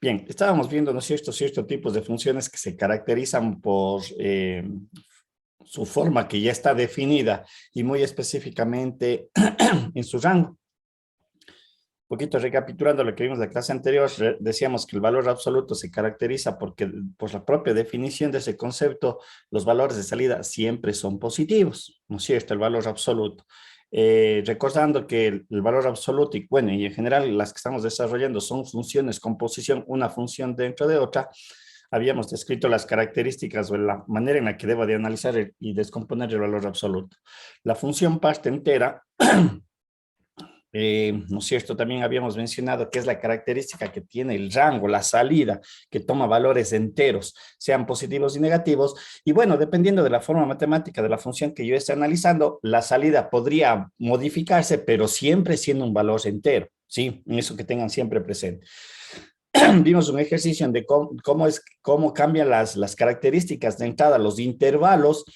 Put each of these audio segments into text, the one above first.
Bien, estábamos viendo, ¿no es cierto?, ciertos tipos de funciones que se caracterizan por su forma que ya está definida y muy específicamente en su rango. Un poquito recapitulando lo que vimos en la clase anterior, decíamos que el valor absoluto se caracteriza porque por la propia definición de ese concepto, los valores de salida siempre son positivos, ¿no es cierto?, el valor absoluto. Recordando que el valor absoluto y bueno, y en general las que estamos desarrollando son funciones con posición, una función dentro de otra, habíamos descrito las características o la manera en la que debo de analizar y descomponer el valor absoluto. La función parte entera, ¿no es cierto? También habíamos mencionado que es la característica que tiene el rango, la salida, que toma valores enteros, sean positivos y negativos. Y bueno, dependiendo de la forma matemática de la función que yo esté analizando, la salida podría modificarse, pero siempre siendo un valor entero, ¿sí? Eso que tengan siempre presente. Vimos un ejercicio de cómo cambian las características de entrada, los intervalos,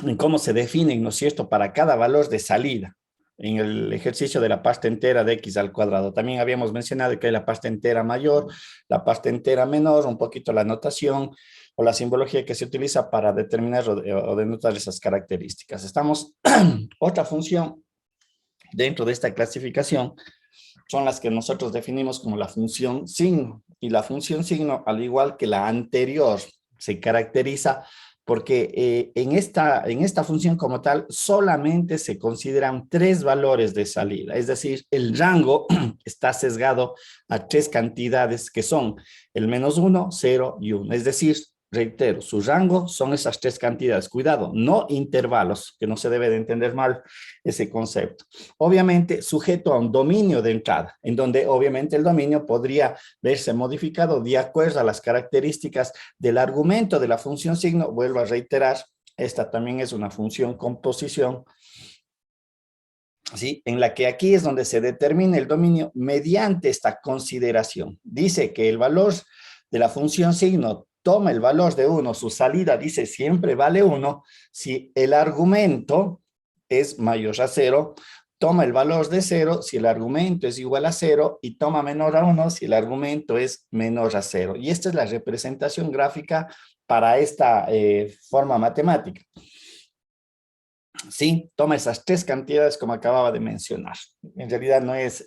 en cómo se definen, ¿no es cierto?, para cada valor de salida en el ejercicio de la pasta entera de x al cuadrado. También habíamos mencionado que hay la pasta entera mayor, la pasta entera menor, un poquito la notación o la simbología que se utiliza para determinar o denotar esas características. Otra función dentro de esta clasificación son las que nosotros definimos como la función signo. Y la función signo, al igual que la anterior, se caracteriza porque en esta función como tal solamente se consideran tres valores de salida, es decir, el rango está sesgado a tres cantidades que son el -1, 0 y 1, es decir, reitero, su rango son esas tres cantidades, cuidado, no intervalos, que no se debe de entender mal ese concepto. Obviamente sujeto a un dominio de entrada, en donde obviamente el dominio podría verse modificado de acuerdo a las características del argumento de la función signo. Vuelvo a reiterar, esta también es una función con posición, ¿sí?, en la que aquí es donde se determina el dominio mediante esta consideración. Dice que el valor de la función signo toma el valor de 1, su salida dice siempre vale 1, si el argumento es mayor a 0, toma el valor de 0 si el argumento es igual a 0 y toma menor a 1 si el argumento es menor a 0. Y esta es la representación gráfica para esta forma matemática. Sí, toma esas tres cantidades como acababa de mencionar. En realidad no es...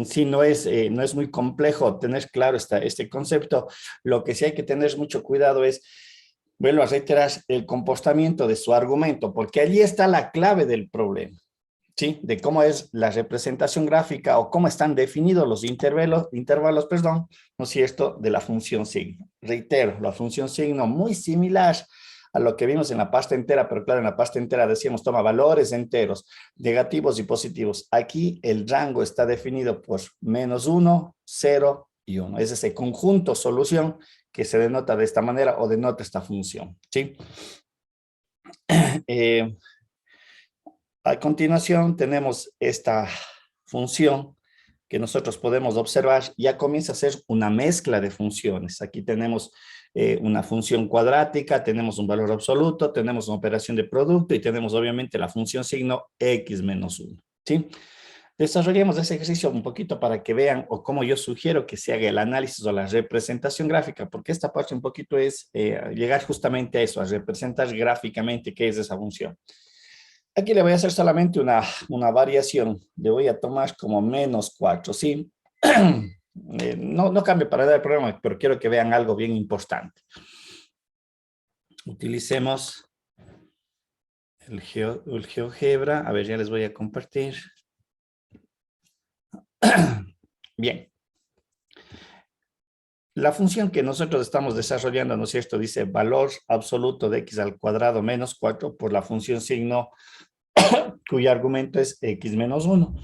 sí, no es muy complejo tener claro este concepto. Lo que sí hay que tener mucho cuidado es, vuelvo a reiterar, el comportamiento de su argumento, porque allí está la clave del problema, ¿sí? De cómo es la representación gráfica o cómo están definidos los intervalos, perdón, ¿no es cierto?, de la función signo. Reitero, la función signo muy similar a lo que vimos en la pasta entera, pero claro, en la pasta entera decíamos toma valores enteros, negativos y positivos. Aquí el rango está definido por -1, 0 y 1. Es ese conjunto solución que se denota de esta manera o denota esta función, ¿sí? A continuación tenemos esta función que nosotros podemos observar, ya comienza a ser una mezcla de funciones. Aquí tenemos una función cuadrática, tenemos un valor absoluto, tenemos una operación de producto y tenemos obviamente la función signo x menos 1, ¿sí? Desarrollemos ese ejercicio un poquito para que vean o cómo yo sugiero que se haga el análisis o la representación gráfica, porque esta parte un poquito es llegar justamente a eso, a representar gráficamente qué es esa función. Aquí le voy a hacer solamente una variación. Le voy a tomar como -4, ¿sí? No cambie para dar el problema, pero quiero que vean algo bien importante. Utilicemos el GeoGebra. A ver, ya les voy a compartir. Bien. La función que nosotros estamos desarrollando, ¿no es cierto?, dice valor absoluto de x al cuadrado menos 4 por la función signo cuyo argumento es x menos 1.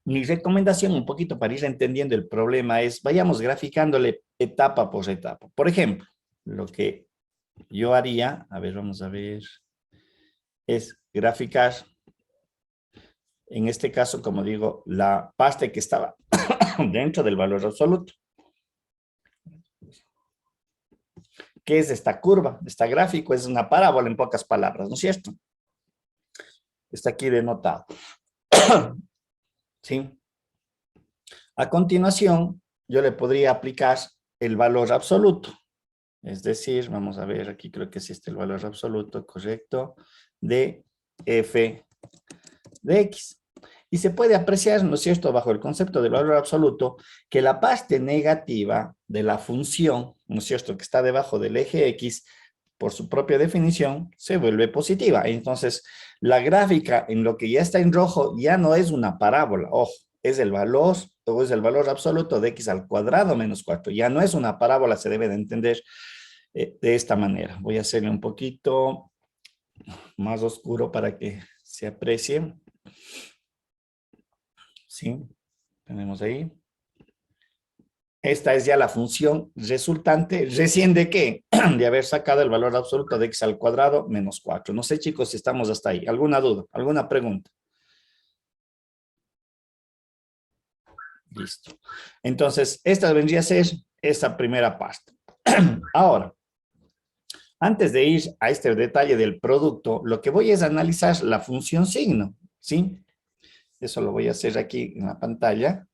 Mi recomendación un poquito para ir entendiendo el problema es, vayamos graficándole etapa por etapa. Por ejemplo, lo que yo haría, a ver, vamos a ver, es graficar, en este caso, como digo, la pasta que estaba dentro del valor absoluto. ¿Qué es esta curva? Este gráfico es una parábola en pocas palabras, ¿no es cierto? Está aquí denotado. ¿Sí? A continuación, yo le podría aplicar el valor absoluto. Es decir, vamos a ver, aquí creo que existe el valor absoluto, correcto, de f de x. Y se puede apreciar, ¿no es cierto?, bajo el concepto del valor absoluto, que la parte negativa de la función, ¿no es cierto?, que está debajo del eje x, por su propia definición, se vuelve positiva. Entonces, la gráfica en lo que ya está en rojo ya no es una parábola, ojo, es el valor, o es el valor absoluto de x al cuadrado menos 4. Ya no es una parábola, se debe de entender de esta manera. Voy a hacerle un poquito más oscuro para que se aprecie. ¿Sí? Tenemos ahí. Esta es ya la función resultante, recién de qué? De haber sacado el valor absoluto de x al cuadrado menos 4. No sé, chicos, si estamos hasta ahí. ¿Alguna duda? ¿Alguna pregunta? Listo. Entonces, esta vendría a ser esa primera parte. Ahora, antes de ir a este detalle del producto, lo que voy es analizar la función signo, ¿sí? Eso lo voy a hacer aquí en la pantalla.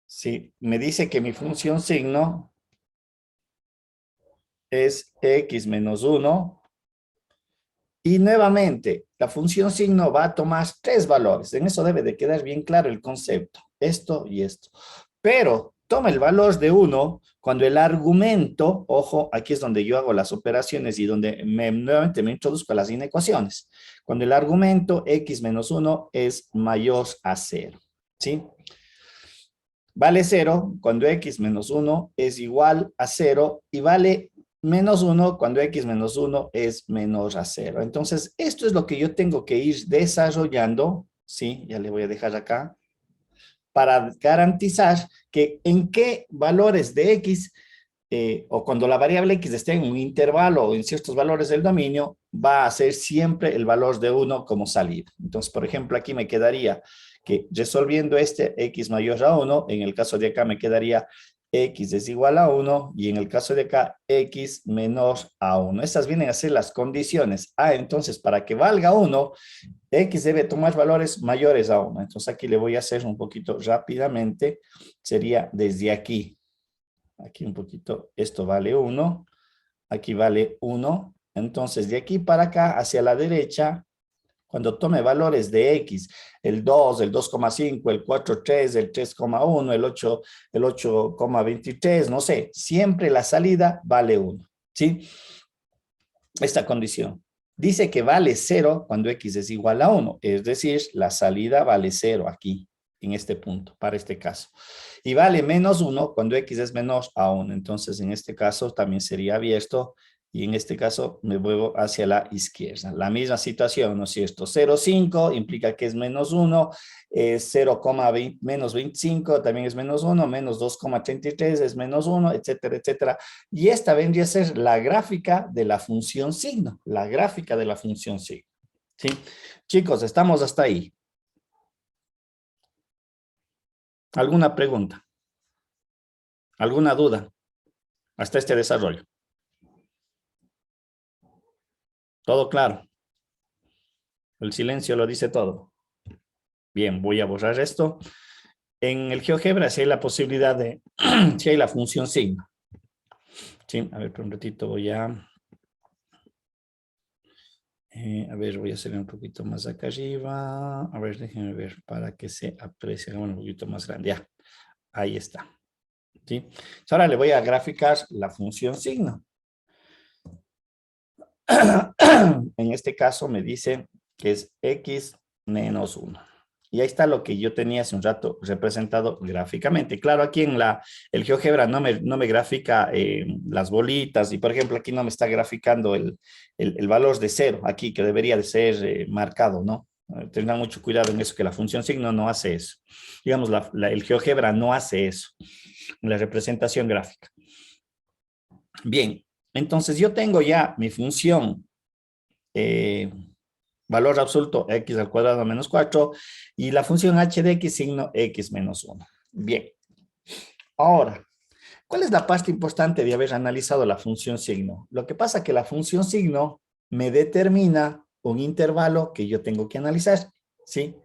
Sí, me dice que mi función signo es x menos 1. Y nuevamente, la función signo va a tomar tres valores. En eso debe de quedar bien claro el concepto. Esto y esto. Pero toma el valor de 1 cuando el argumento, ojo, aquí es donde yo hago las operaciones y donde nuevamente me introduzco a las inecuaciones. Cuando el argumento x menos 1 es mayor a 0. ¿Sí? Vale 0 cuando x menos 1 es igual a 0 y vale menos 1 cuando x menos 1 es menor a 0. Entonces, esto es lo que yo tengo que ir desarrollando, ¿sí? Ya le voy a dejar acá, para garantizar que en qué valores de x, o cuando la variable x esté en un intervalo o en ciertos valores del dominio, va a ser siempre el valor de 1 como salida. Entonces, por ejemplo, aquí me quedaría que resolviendo este x mayor a 1, en el caso de acá me quedaría x es igual a 1 y en el caso de acá x menor a 1. Estas vienen a ser las condiciones. Entonces para que valga 1, x debe tomar valores mayores a 1. Entonces aquí le voy a hacer un poquito rápidamente. Sería desde aquí. Aquí un poquito, esto vale 1. Aquí vale 1. Entonces de aquí para acá hacia la derecha, cuando tome valores de x, el 2, el 2,5, el 4,3, el 3,1, el 8,23, no sé, siempre la salida vale 1, ¿sí? Esta condición. Dice que vale 0 cuando x es igual a 1, es decir, la salida vale 0 aquí, en este punto, para este caso. Y vale menos 1 cuando x es menor a 1, entonces en este caso también sería abierto y en este caso me muevo hacia la izquierda. La misma situación, ¿no es cierto? 0,5 implica que es menos 1, 0,20 menos 25 también es menos 1, menos 2,33 es menos 1, etcétera, etcétera. Y esta vendría a ser la gráfica de la función signo, la gráfica de la función signo. ¿Sí? Chicos, estamos hasta ahí. ¿Alguna pregunta? ¿Alguna duda? Hasta este desarrollo. ¿Todo claro? El silencio lo dice todo. Bien, voy a borrar esto. En el GeoGebra sí hay la posibilidad de, sí hay la función signo. Sí, a ver, por un ratito voy a ver, voy a hacer un poquito más acá arriba. A ver, déjenme ver para que se aprecie un poquito más grande. Ya, ahí está. ¿Sí? Entonces, ahora le voy a graficar la función signo. En este caso me dice que es x menos 1. Y ahí está lo que yo tenía hace un rato representado gráficamente. Claro, aquí en el GeoGebra no me grafica las bolitas y, por ejemplo, aquí no me está graficando el valor de 0, aquí que debería de ser marcado, ¿no? Tengan mucho cuidado en eso, que la función signo no hace eso. Digamos, el GeoGebra no hace eso en la representación gráfica. Bien, entonces yo tengo ya mi función valor absoluto x al cuadrado menos 4 y la función h de x signo x menos 1. Bien. Ahora, ¿cuál es la parte importante de haber analizado la función signo? Lo que pasa es que la función signo me determina un intervalo que yo tengo que analizar. ¿sí?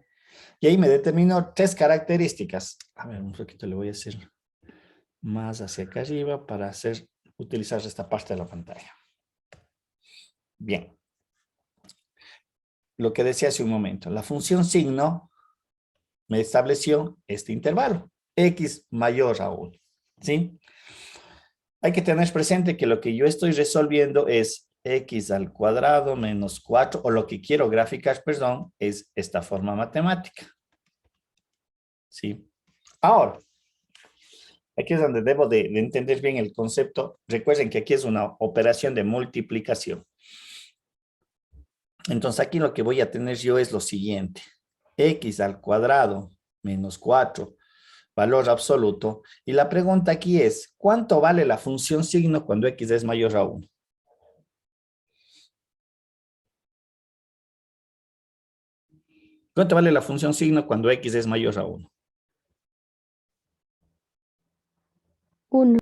Y ahí me determino tres características. A ver, un poquito le voy a hacer más hacia acá arriba para utilizar esta parte de la pantalla. Bien. Lo que decía hace un momento, la función signo me estableció este intervalo, x mayor a 1, ¿sí? Hay que tener presente que lo que yo estoy resolviendo es x al cuadrado menos 4, o lo que quiero graficar, perdón, es esta forma matemática, ¿sí? Ahora, aquí es donde debo de entender bien el concepto. Recuerden que aquí es una operación de multiplicación. Entonces aquí lo que voy a tener yo es lo siguiente. X al cuadrado menos 4, valor absoluto. Y la pregunta aquí es, ¿cuánto vale la función signo cuando X es mayor a 1? ¿Cuánto vale la función signo cuando X es mayor a 1? 1.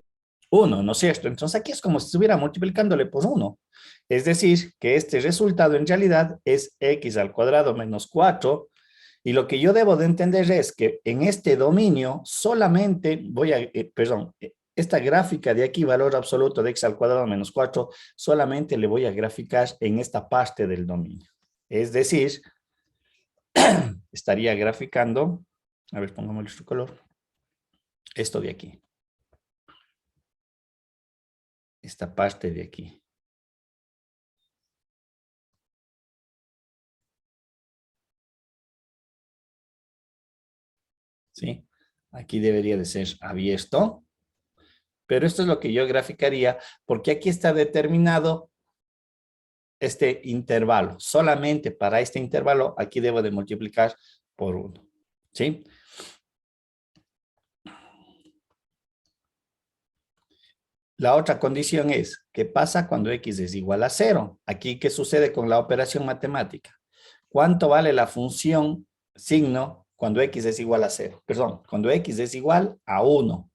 1, ¿no es cierto? Entonces aquí es como si estuviera multiplicándole por 1. Es decir, que este resultado en realidad es X al cuadrado menos 4. Y lo que yo debo de entender es que en este dominio solamente voy a, esta gráfica de aquí, valor absoluto de x al cuadrado menos 4, solamente le voy a graficar en esta parte del dominio. Es decir, estaría graficando, a ver, pongámosle su color, esto de aquí. Esta parte de aquí. ¿Sí? Aquí debería de ser abierto. Pero esto es lo que yo graficaría, porque aquí está determinado este intervalo. Solamente para este intervalo, aquí debo de multiplicar por 1. ¿Sí? La otra condición es, ¿qué pasa cuando x es igual a 0? Aquí, ¿qué sucede con la operación matemática? ¿Cuánto vale la función signo cuando x es igual a 0? Perdón, cuando x es igual a 1.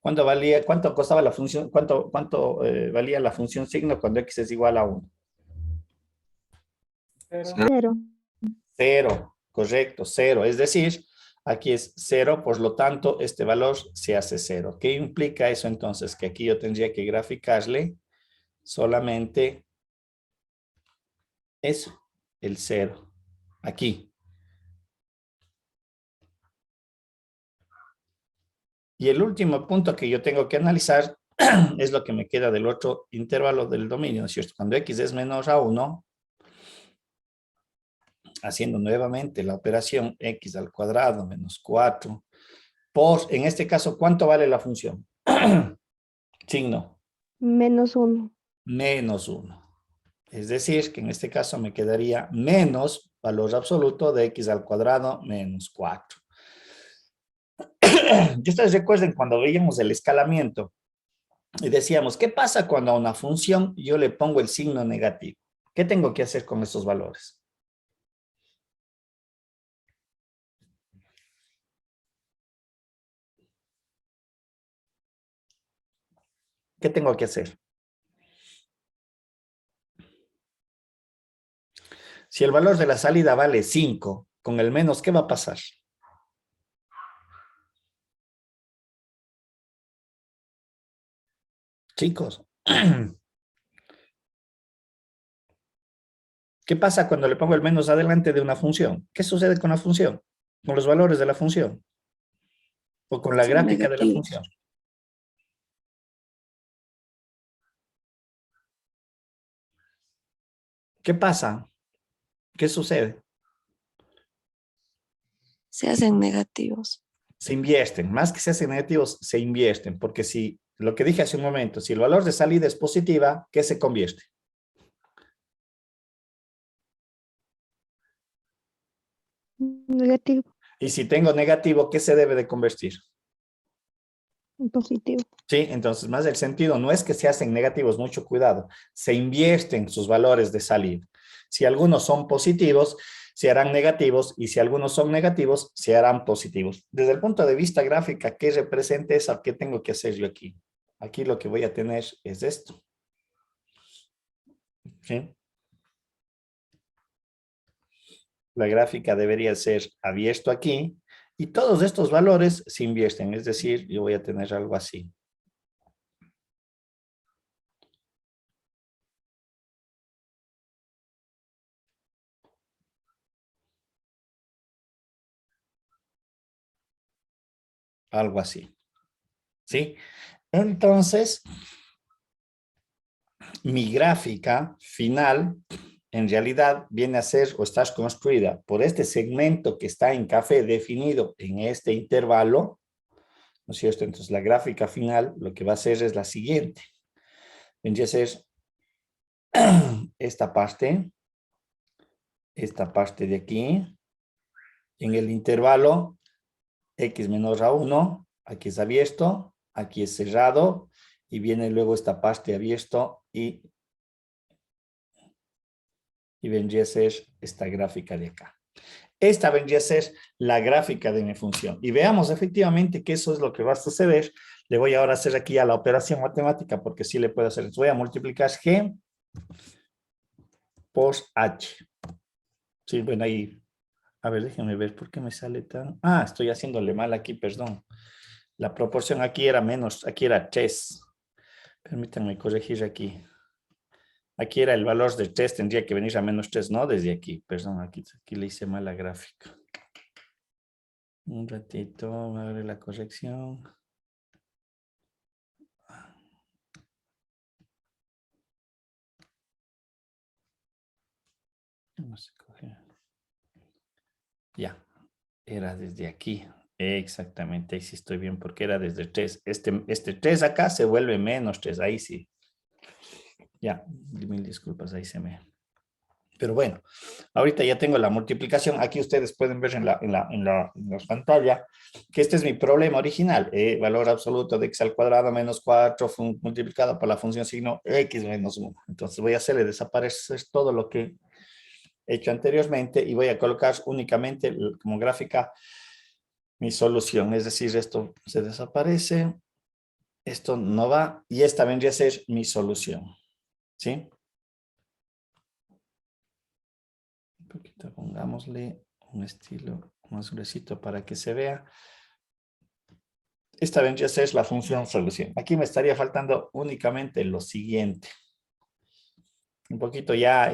¿Cuánto costaba la función, cuánto valía la función signo cuando x es igual a 1? 0. 0, correcto, 0. Es decir, aquí es 0, por lo tanto, este valor se hace 0. ¿Qué implica eso entonces? Que aquí yo tendría que graficarle solamente eso, el 0, aquí. Y el último punto que yo tengo que analizar es lo que me queda del otro intervalo del dominio, ¿no es cierto? Cuando x es menor a 1, haciendo nuevamente la operación x al cuadrado menos 4, en este caso, ¿cuánto vale la función? Signo. Menos 1. Menos 1. Es decir, que en este caso me quedaría menos valor absoluto de x al cuadrado menos 4. Y ustedes recuerden cuando veíamos el escalamiento y decíamos, ¿qué pasa cuando a una función yo le pongo el signo negativo? ¿Qué tengo que hacer con estos valores? ¿Qué tengo que hacer? Si el valor de la salida vale 5, con el menos, ¿qué va a pasar? Chicos, ¿qué pasa cuando le pongo el menos adelante de una función? ¿Qué sucede con la función? Con los valores de la función. O con la Son gráfica de la negativos. función. ¿Qué pasa? ¿Qué sucede? Se hacen negativos. Se invierten. Más que se hacen negativos, se invierten. Porque si, lo que dije hace un momento, si el valor de salida es positiva, ¿qué se convierte? Negativo. Y si tengo negativo, ¿qué se debe de convertir? Positivo. Sí, entonces más el sentido no es que se hacen negativos, mucho cuidado, se invierten sus valores de salida. Si algunos son positivos, se harán negativos, y si algunos son negativos, se harán positivos. Desde el punto de vista gráfica, ¿qué representa eso? ¿Qué tengo que hacer yo aquí? Aquí lo que voy a tener es esto. ¿Sí? la gráfica debería ser abierto aquí y todos estos valores se invierten, es decir, yo voy a tener algo así. Algo así, ¿sí? Entonces, mi gráfica final en realidad viene a ser o está construida por este segmento que está en café definido en este intervalo, ¿no es cierto? Entonces la gráfica final lo que va a hacer es la siguiente. Vendría a ser esta parte de aquí, en el intervalo x menor a 1, aquí es abierto, aquí es cerrado, y viene luego esta parte abierto y vendría a ser esta gráfica de acá. Esta vendría a ser la gráfica de mi función. Y veamos efectivamente que eso es lo que va a suceder. Le voy ahora a hacer aquí a la operación matemática porque sí le puedo hacer. Voy a multiplicar G por H. Sí, bueno, ahí. A ver, déjenme ver por qué me sale tan... Ah, estoy haciéndole mal aquí, perdón. La proporción aquí era menos, aquí era 3. Permítanme corregir aquí. Aquí era el valor de 3, tendría que venir a menos 3, no desde aquí. Perdón, aquí le hice mal la gráfica. Un ratito, voy a ver la corrección. No se coge. Ya, era desde aquí. Exactamente, ahí sí estoy bien porque era desde 3. Este 3 acá se vuelve menos 3, ahí sí. Ya, mil disculpas, ahí se me... Pero bueno, ahorita ya tengo la multiplicación. Aquí ustedes pueden ver en la pantalla que este es mi problema original. Valor absoluto de x al cuadrado menos 4 multiplicado por la función signo x menos 1. Entonces voy a hacerle desaparecer todo lo que he hecho anteriormente y voy a colocar únicamente como gráfica mi solución. Es decir, esto se desaparece, esto no va y esta vendría a ser mi solución. ¿Sí? Un poquito, pongámosle un estilo más gruesito para que se vea. Esta vendría a ser la función solución. Aquí me estaría faltando únicamente lo siguiente. Un poquito ya,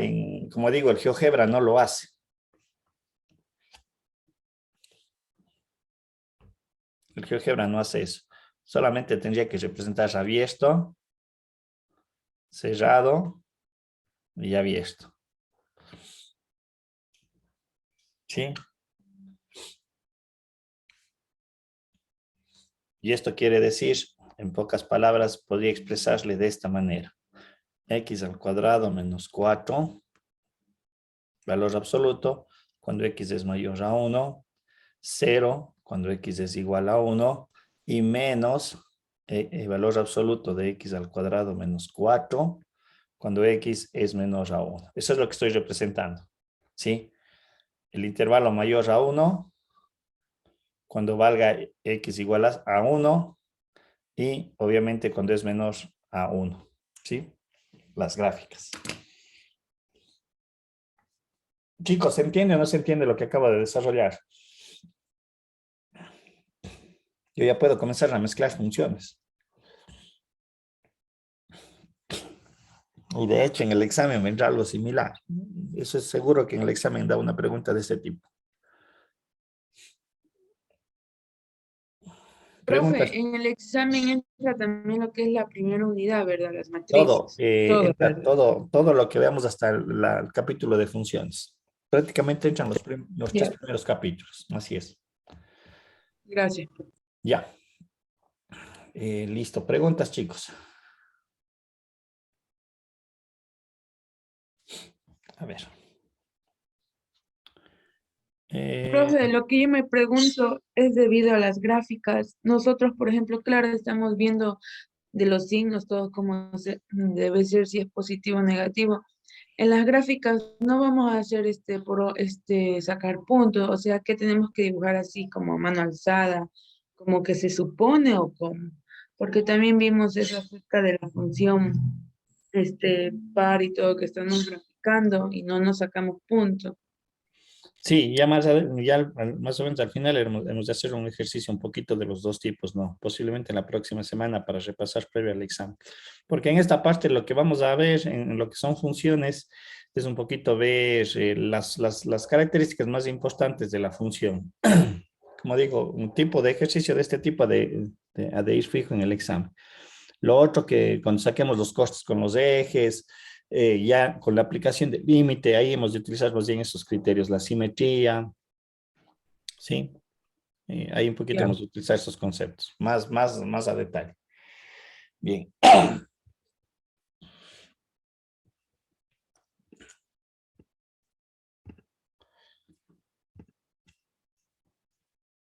como digo, el GeoGebra no lo hace. El GeoGebra no hace eso. Solamente tendría que representar abierto, cerrado y abierto. ¿Sí? Y esto quiere decir, en pocas palabras, podría expresarle de esta manera. X al cuadrado menos 4, valor absoluto, cuando X es mayor a 1, 0, cuando X es igual a 1, y menos el valor absoluto de X al cuadrado menos 4, cuando X es menor a 1. Eso es lo que estoy representando, ¿sí? El intervalo mayor a 1, cuando valga X igual a 1, y obviamente cuando es menor a 1, ¿sí? Las gráficas. Chicos, ¿se entiende o no se entiende lo que acabo de desarrollar? Yo ya puedo comenzar a mezclar funciones. Y de hecho en el examen vendrá algo similar. Eso es seguro que en el examen da una pregunta de ese tipo. Preguntas. Profe, en el examen entra también lo que es la primera unidad, ¿verdad? Las Todo, matrices. Todo, entra ¿verdad? todo lo que veamos hasta el capítulo de funciones. Prácticamente entran los 3 Ya, primeros capítulos. Así es. gracias. Ya. Listo. Preguntas, chicos. A ver. Profe, lo que yo me pregunto es debido a las gráficas. Nosotros, por ejemplo, claro, estamos viendo de los signos, todo como debe ser, si es positivo o negativo. En las gráficas no vamos a hacer sacar puntos, o sea, que tenemos que dibujar así como mano alzada, como que se supone o como, porque también vimos eso acerca de la función par y todo que estamos graficando y no nos sacamos puntos. Sí, ya más o menos al final hemos de hacer un ejercicio un poquito de los dos tipos, ¿no? Posiblemente en la próxima semana para repasar previo al examen. Porque en esta parte lo que vamos a ver en lo que son funciones es un poquito ver las características más importantes de la función. Como digo, un tipo de ejercicio de este tipo ha de ir fijo en el examen. Lo otro que cuando saquemos los costos con los ejes, ya con la aplicación del límite, ahí hemos de utilizar más bien esos criterios, la simetría, ¿sí? Ahí un poquito Ya. hemos de utilizar esos conceptos, más a detalle. Bien.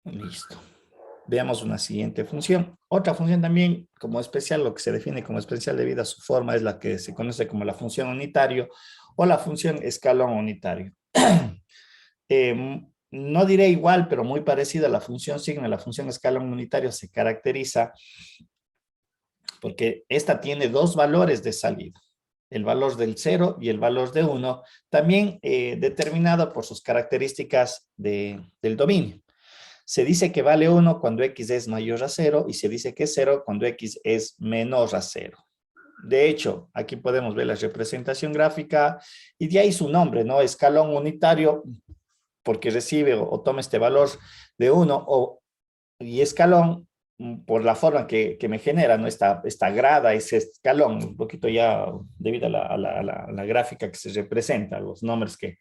Listo. Veamos una siguiente función. Otra función también como especial, lo que se define como especial debido a su forma es la que se conoce como la función unitario o la función escalón unitario. No diré igual, pero muy parecida a la función signo. La función escalón unitario se caracteriza porque esta tiene dos valores de salida, el valor del 0 y el valor de 1, también determinado por sus características del dominio. Se dice que vale 1 cuando x es mayor a 0 y se dice que es 0 cuando x es menor a 0. De hecho, aquí podemos ver la representación gráfica y de ahí su nombre, ¿no? Escalón unitario, porque recibe o toma este valor de 1 y escalón por la forma que me genera, ¿no? Esta grada, ese escalón, un poquito ya debido a la gráfica que se representa, los nombres que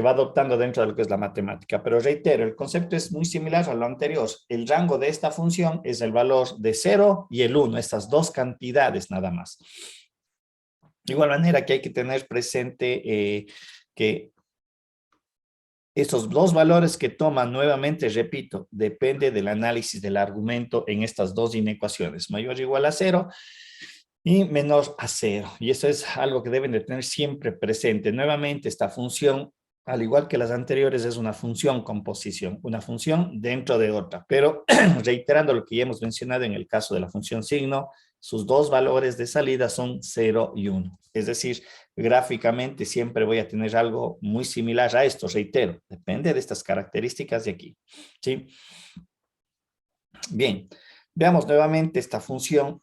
va adoptando dentro de lo que es la matemática. Pero reitero, el concepto es muy similar a lo anterior. El rango de esta función es el valor de 0 y el 1, estas dos cantidades nada más. De igual manera que hay que tener presente que esos dos valores que toman nuevamente, repito, depende del análisis del argumento en estas dos inecuaciones, mayor o igual a 0 y menor a 0. Y eso es algo que deben de tener siempre presente. Nuevamente, esta función, al igual que las anteriores, es una función con posición, una función dentro de otra. Pero reiterando lo que ya hemos mencionado en el caso de la función signo, sus dos valores de salida son 0 y 1. Es decir, gráficamente siempre voy a tener algo muy similar a esto, reitero, depende de estas características de aquí. ¿Sí? Bien, veamos nuevamente esta función.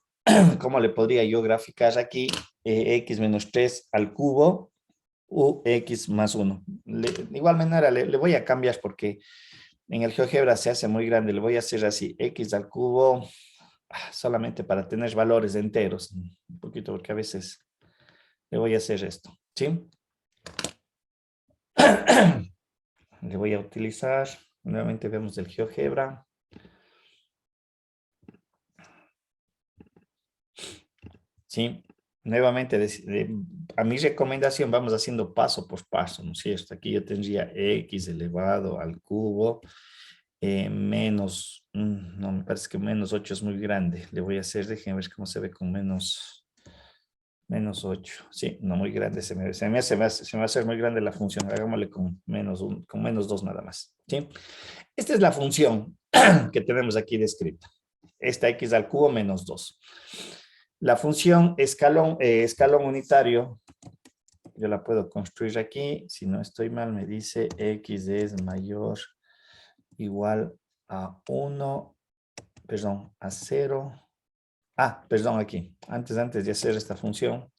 ¿Cómo le podría yo graficar aquí? X menos 3 al cubo u x más 1. De igual manera le voy a cambiar porque en el GeoGebra se hace muy grande. Le voy a hacer así, x al cubo, solamente para tener valores enteros. Un poquito porque a veces le voy a hacer esto, ¿sí? Le voy a utilizar, nuevamente vemos el GeoGebra. ¿Sí? Nuevamente, a mi recomendación vamos haciendo paso por paso, ¿no es cierto? Aquí yo tendría x elevado al cubo menos, no, me parece que menos 8 es muy grande. Le voy a hacer, déjenme ver cómo se ve con menos 8. Sí, no muy grande, se me va a hacer muy grande la función. Hagámosle con con menos 2 nada más. ¿Sí? Esta es la función que tenemos aquí descrita. Esta x al cubo menos 2. La función escalón unitario, yo la puedo construir aquí. Si no estoy mal, me dice x es mayor igual a 1, perdón, a 0. Perdón, aquí. Antes de hacer esta función,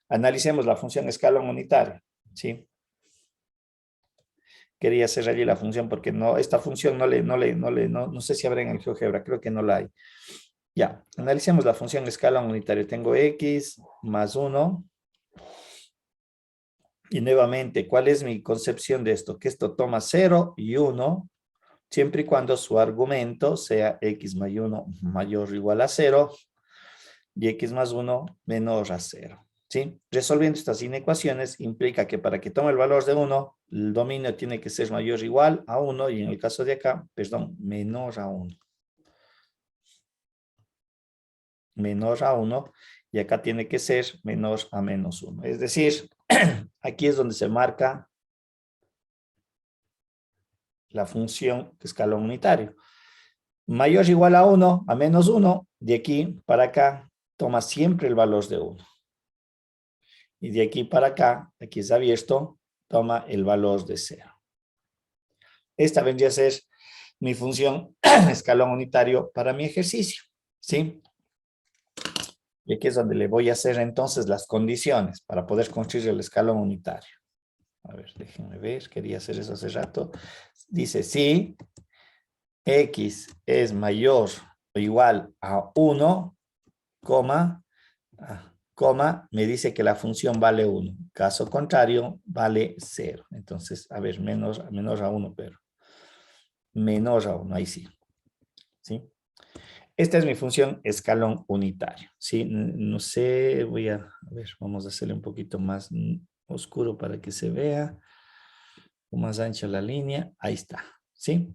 analicemos la función escalón unitario, ¿sí? Quería hacer allí la función porque no, esta función no sé si habrá en el GeoGebra, creo que no la hay. Ya, analicemos la función escalón unitario. Tengo x más 1. Y nuevamente, ¿cuál es mi concepción de esto? Que esto toma 0 y 1, siempre y cuando su argumento sea x más 1 mayor o igual a 0 y x más 1 menor a 0. ¿Sí? Resolviendo estas inecuaciones implica que para que tome el valor de 1, el dominio tiene que ser mayor o igual a 1 y en el caso de acá, perdón, menor a 1. Menor a 1 y acá tiene que ser menor a menos 1. Es decir, aquí es donde se marca la función escalón unitario. Mayor o igual a 1, a menos 1, de aquí para acá toma siempre el valor de 1. Y de aquí para acá, aquí es abierto, toma el valor de 0. esta vendría a ser mi función escalón unitario para mi ejercicio, ¿sí? Y aquí es donde le voy a hacer entonces las condiciones para poder construir el escalón unitario. A ver, déjenme ver, quería hacer eso hace rato. Dice, si x es mayor o igual a 1, me dice que la función vale 1. Caso contrario, vale 0. Entonces, a ver, menor a 1, pero menor a 1, ahí sí. ¿Sí? Esta es mi función escalón unitario. ¿Sí? No sé, a ver, vamos a hacerle un poquito más oscuro para que se vea. O más ancha la línea. Ahí está. ¿Sí?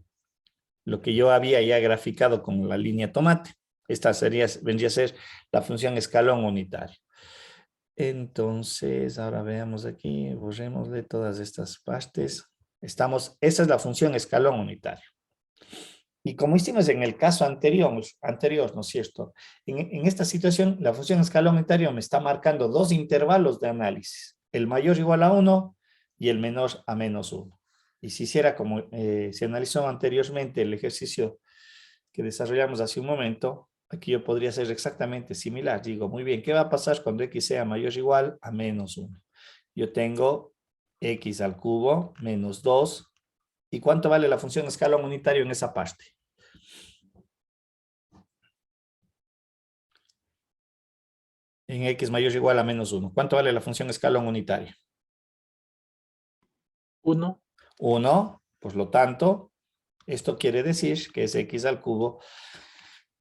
Lo que yo había ya graficado con la línea tomate. Esta vendría a ser la función escalón unitario. Entonces, ahora veamos aquí, borrémosle todas estas partes. Esa es la función escalón unitario. Y como hicimos en el caso anterior, ¿no es cierto? En esta situación, la función escalón unitario me está marcando dos intervalos de análisis. El mayor igual a 1 y el menor a menos 1. Y si hiciera como se analizó anteriormente el ejercicio que desarrollamos hace un momento, aquí yo podría hacer exactamente similar. Digo, muy bien, ¿qué va a pasar cuando x sea mayor o igual a menos 1? Yo tengo x al cubo menos 2. ¿Y cuánto vale la función escalón unitario en esa parte? En x mayor o igual a menos 1. ¿Cuánto vale la función escalón unitario? 1. 1. Por lo tanto, esto quiere decir que es x al cubo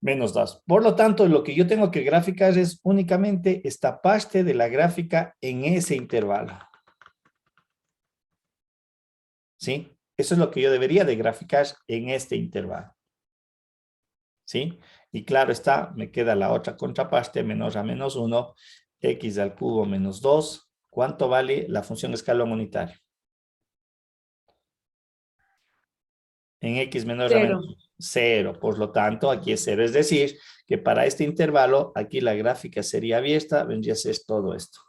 menos 2. Por lo tanto, lo que yo tengo que graficar es únicamente esta parte de la gráfica en ese intervalo. ¿Sí? Eso es lo que yo debería de graficar en este intervalo. ¿Sí? Y claro está, me queda la otra contraparte, menor a menos 1, x al cubo menos 2. ¿Cuánto vale la función escalón unitario? En x menor a Cero. menos 0. Por lo tanto, aquí es 0. Es decir, que para este intervalo, aquí la gráfica sería abierta, vendría a ser todo esto.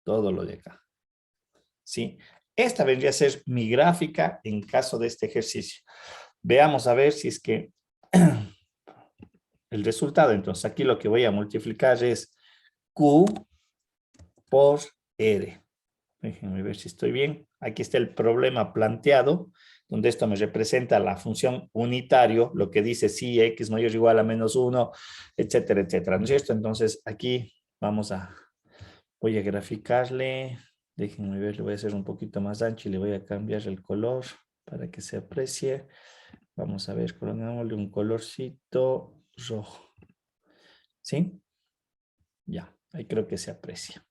Todo lo de acá. ¿Sí? Esta vendría a ser mi gráfica en caso de este ejercicio. Veamos a ver si es que el resultado, entonces aquí lo que voy a multiplicar es Q por R. Déjenme ver si estoy bien. Aquí está el problema planteado, donde esto me representa la función unitario, lo que dice si x mayor o igual a menos 1, etcétera, etcétera. ¿No es cierto? Entonces aquí voy a graficarle. Déjenme ver, le voy a hacer un poquito más ancho y le voy a cambiar el color para que se aprecie. Vamos a ver, pongámosle un colorcito rojo. ¿Sí? Ya, ahí creo que se aprecia.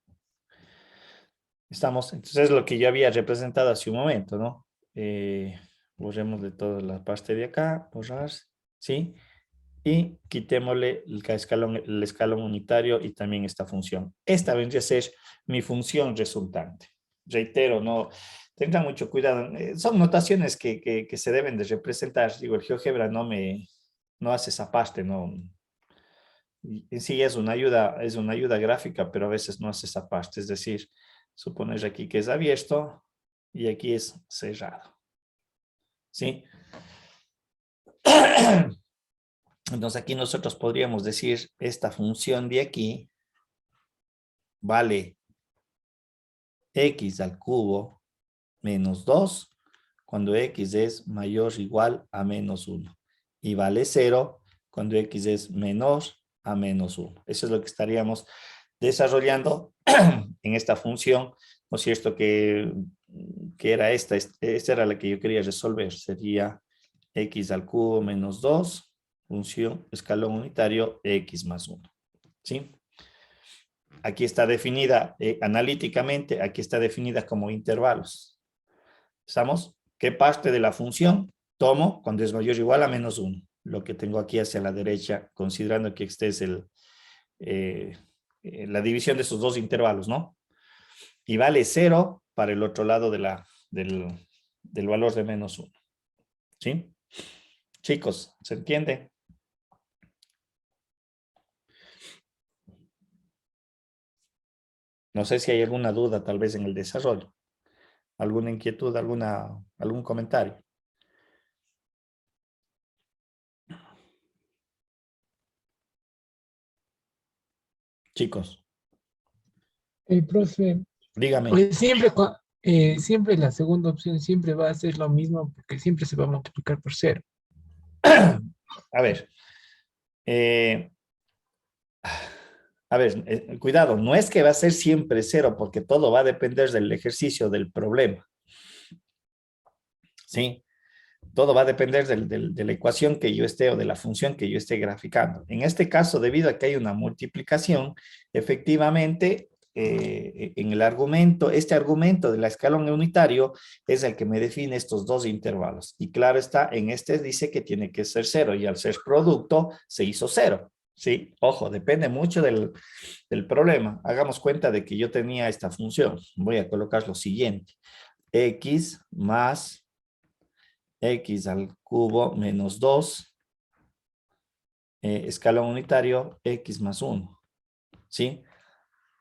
Estamos, entonces es lo que yo había representado hace un momento, ¿no? Borremos de toda la parte de acá, borrar, ¿sí? Y quitémosle el escalón unitario y también esta función. Esta vendría a ser mi función resultante. Reitero, no, tengan mucho cuidado. Son notaciones que se deben de representar. Digo, el GeoGebra no hace esa parte, no. En sí es una ayuda gráfica, pero a veces no hace esa parte. Es decir, suponer aquí que es abierto y aquí es cerrado. ¿Sí? Entonces aquí nosotros podríamos decir esta función de aquí vale x al cubo menos 2 cuando x es mayor o igual a menos 1 y vale 0 cuando x es menor a menos 1. Eso es lo que estaríamos desarrollando en esta función, ¿no es cierto? Que era esta era la que yo quería resolver, sería x al cubo menos 2, función escalón unitario x más 1, ¿sí? Aquí está definida analíticamente, aquí está definida como intervalos. ¿Estamos? ¿Qué parte de la función tomo cuando es mayor o igual a menos 1? Lo que tengo aquí hacia la derecha, considerando que este es la división de esos dos intervalos, ¿no? Y vale 0 para el otro lado del valor de menos 1. ¿Sí? Chicos, ¿se entiende? No sé si hay alguna duda tal vez en el desarrollo. ¿Alguna inquietud, algún comentario? Chicos, Profe, dígame. pues siempre la segunda opción siempre va a ser lo mismo porque siempre se va a multiplicar por cero. A ver, eh, cuidado, no es que va a ser siempre cero, porque todo va a depender del ejercicio del problema, ¿sí? Todo va a depender de la ecuación que yo esté o de la función que yo esté graficando. En este caso, debido a que hay una multiplicación, efectivamente, en el argumento, este argumento del escalón unitario es el que me define estos dos intervalos. Y claro está, en este dice que tiene que ser cero y al ser producto se hizo cero. Sí, ojo, depende mucho del problema. Hagamos cuenta de que yo tenía esta función. Voy a colocar lo siguiente. X más x al cubo menos 2, escalón unitario, x más 1, ¿sí?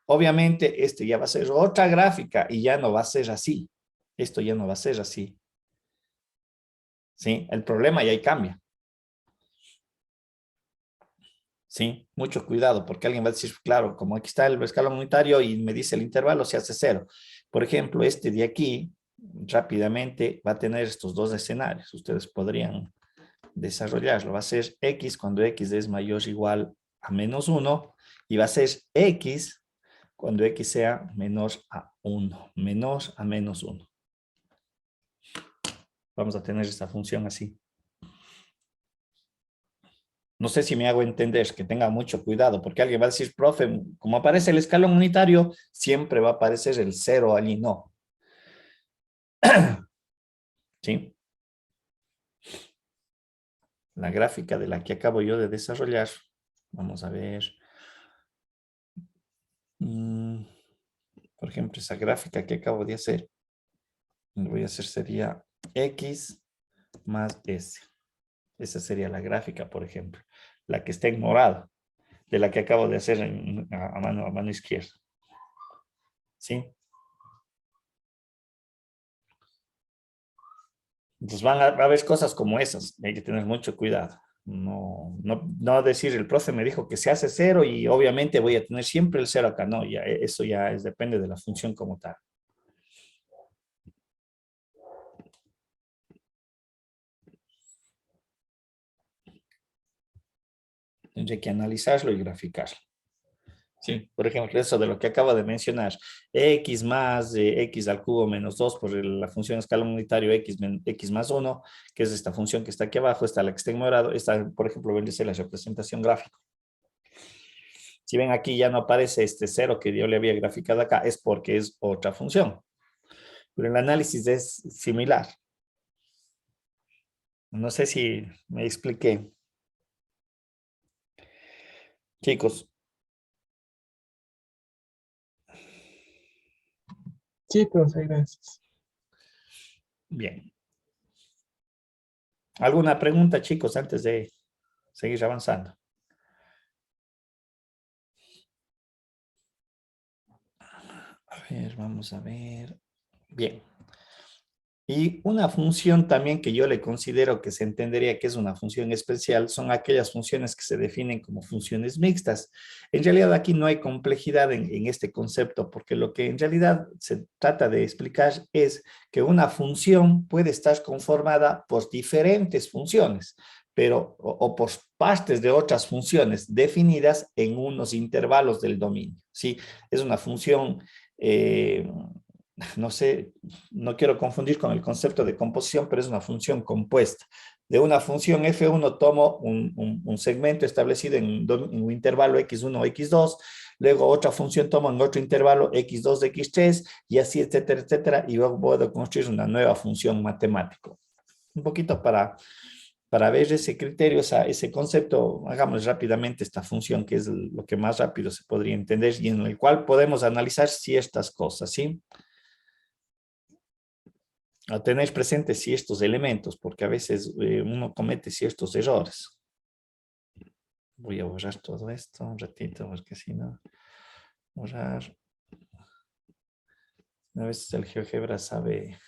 Obviamente, este ya va a ser otra gráfica y ya no va a ser así. Esto ya no va a ser así, ¿sí? El problema ya ahí cambia. ¿Sí? Mucho cuidado, porque alguien va a decir, claro, como aquí está el escalón unitario y me dice el intervalo, se hace cero. Por ejemplo, este de aquí, rápidamente, va a tener estos dos escenarios. Ustedes podrían desarrollarlo. Va a ser x cuando x es mayor o igual a menos 1 y va a ser x cuando x sea menor a 1, menor a menos 1. Vamos a tener esta función así. No sé si me hago entender, que tenga mucho cuidado, porque alguien va a decir, profe, como aparece el escalón unitario, siempre va a aparecer el 0 allí, no. ¿Sí? La gráfica de la que acabo yo de desarrollar, vamos a ver. Por ejemplo, esa gráfica que acabo de hacer, lo voy a hacer sería x más s. Esa sería la gráfica, por ejemplo, la que está en morado, de la que acabo de hacer a mano izquierda. ¿Sí? Entonces van a haber cosas como esas, hay que tener mucho cuidado. No decir, el profe me dijo que se hace cero y obviamente voy a tener siempre el cero acá. No, ya, eso ya depende de la función como tal. Tendré que analizarlo y graficarlo. Sí, por ejemplo, eso de lo que acabo de mencionar, x más x al cubo menos 2 por la función escalón unitario x más 1, que es esta función que está aquí abajo, está la que está en morado, esta, por ejemplo, voy a decir la representación gráfica. Si ven aquí ya no aparece este 0 que yo le había graficado acá, es porque es otra función. Pero el análisis es similar. No sé si me expliqué. Chicos, Sí, profe, gracias. bien. ¿Alguna pregunta, chicos, antes de seguir avanzando? A ver, vamos a ver. Bien. Y una función también que yo le considero que se entendería que es una función especial son aquellas funciones que se definen como funciones mixtas. En realidad aquí no hay complejidad en este concepto porque lo que en realidad se trata de explicar es que una función puede estar conformada por diferentes funciones, pero o por partes de otras funciones definidas en unos intervalos del dominio. ¿Sí? Es una función no sé, no quiero confundir con el concepto de composición, pero es una función compuesta. De una función F1 tomo un segmento establecido en un intervalo X1 o X2, luego otra función tomo en otro intervalo X2, X3, y así, etcétera, etcétera, y luego puedo construir una nueva función matemática. Un poquito para ver ese criterio, ese concepto, hagamos rápidamente esta función, que es lo que más rápido se podría entender y en el cual podemos analizar ciertas cosas, ¿sí? A tener presentes ciertos elementos, porque a veces uno comete ciertos errores. Voy a borrar todo esto un ratito, porque si no, borrar. A veces el GeoGebra sabe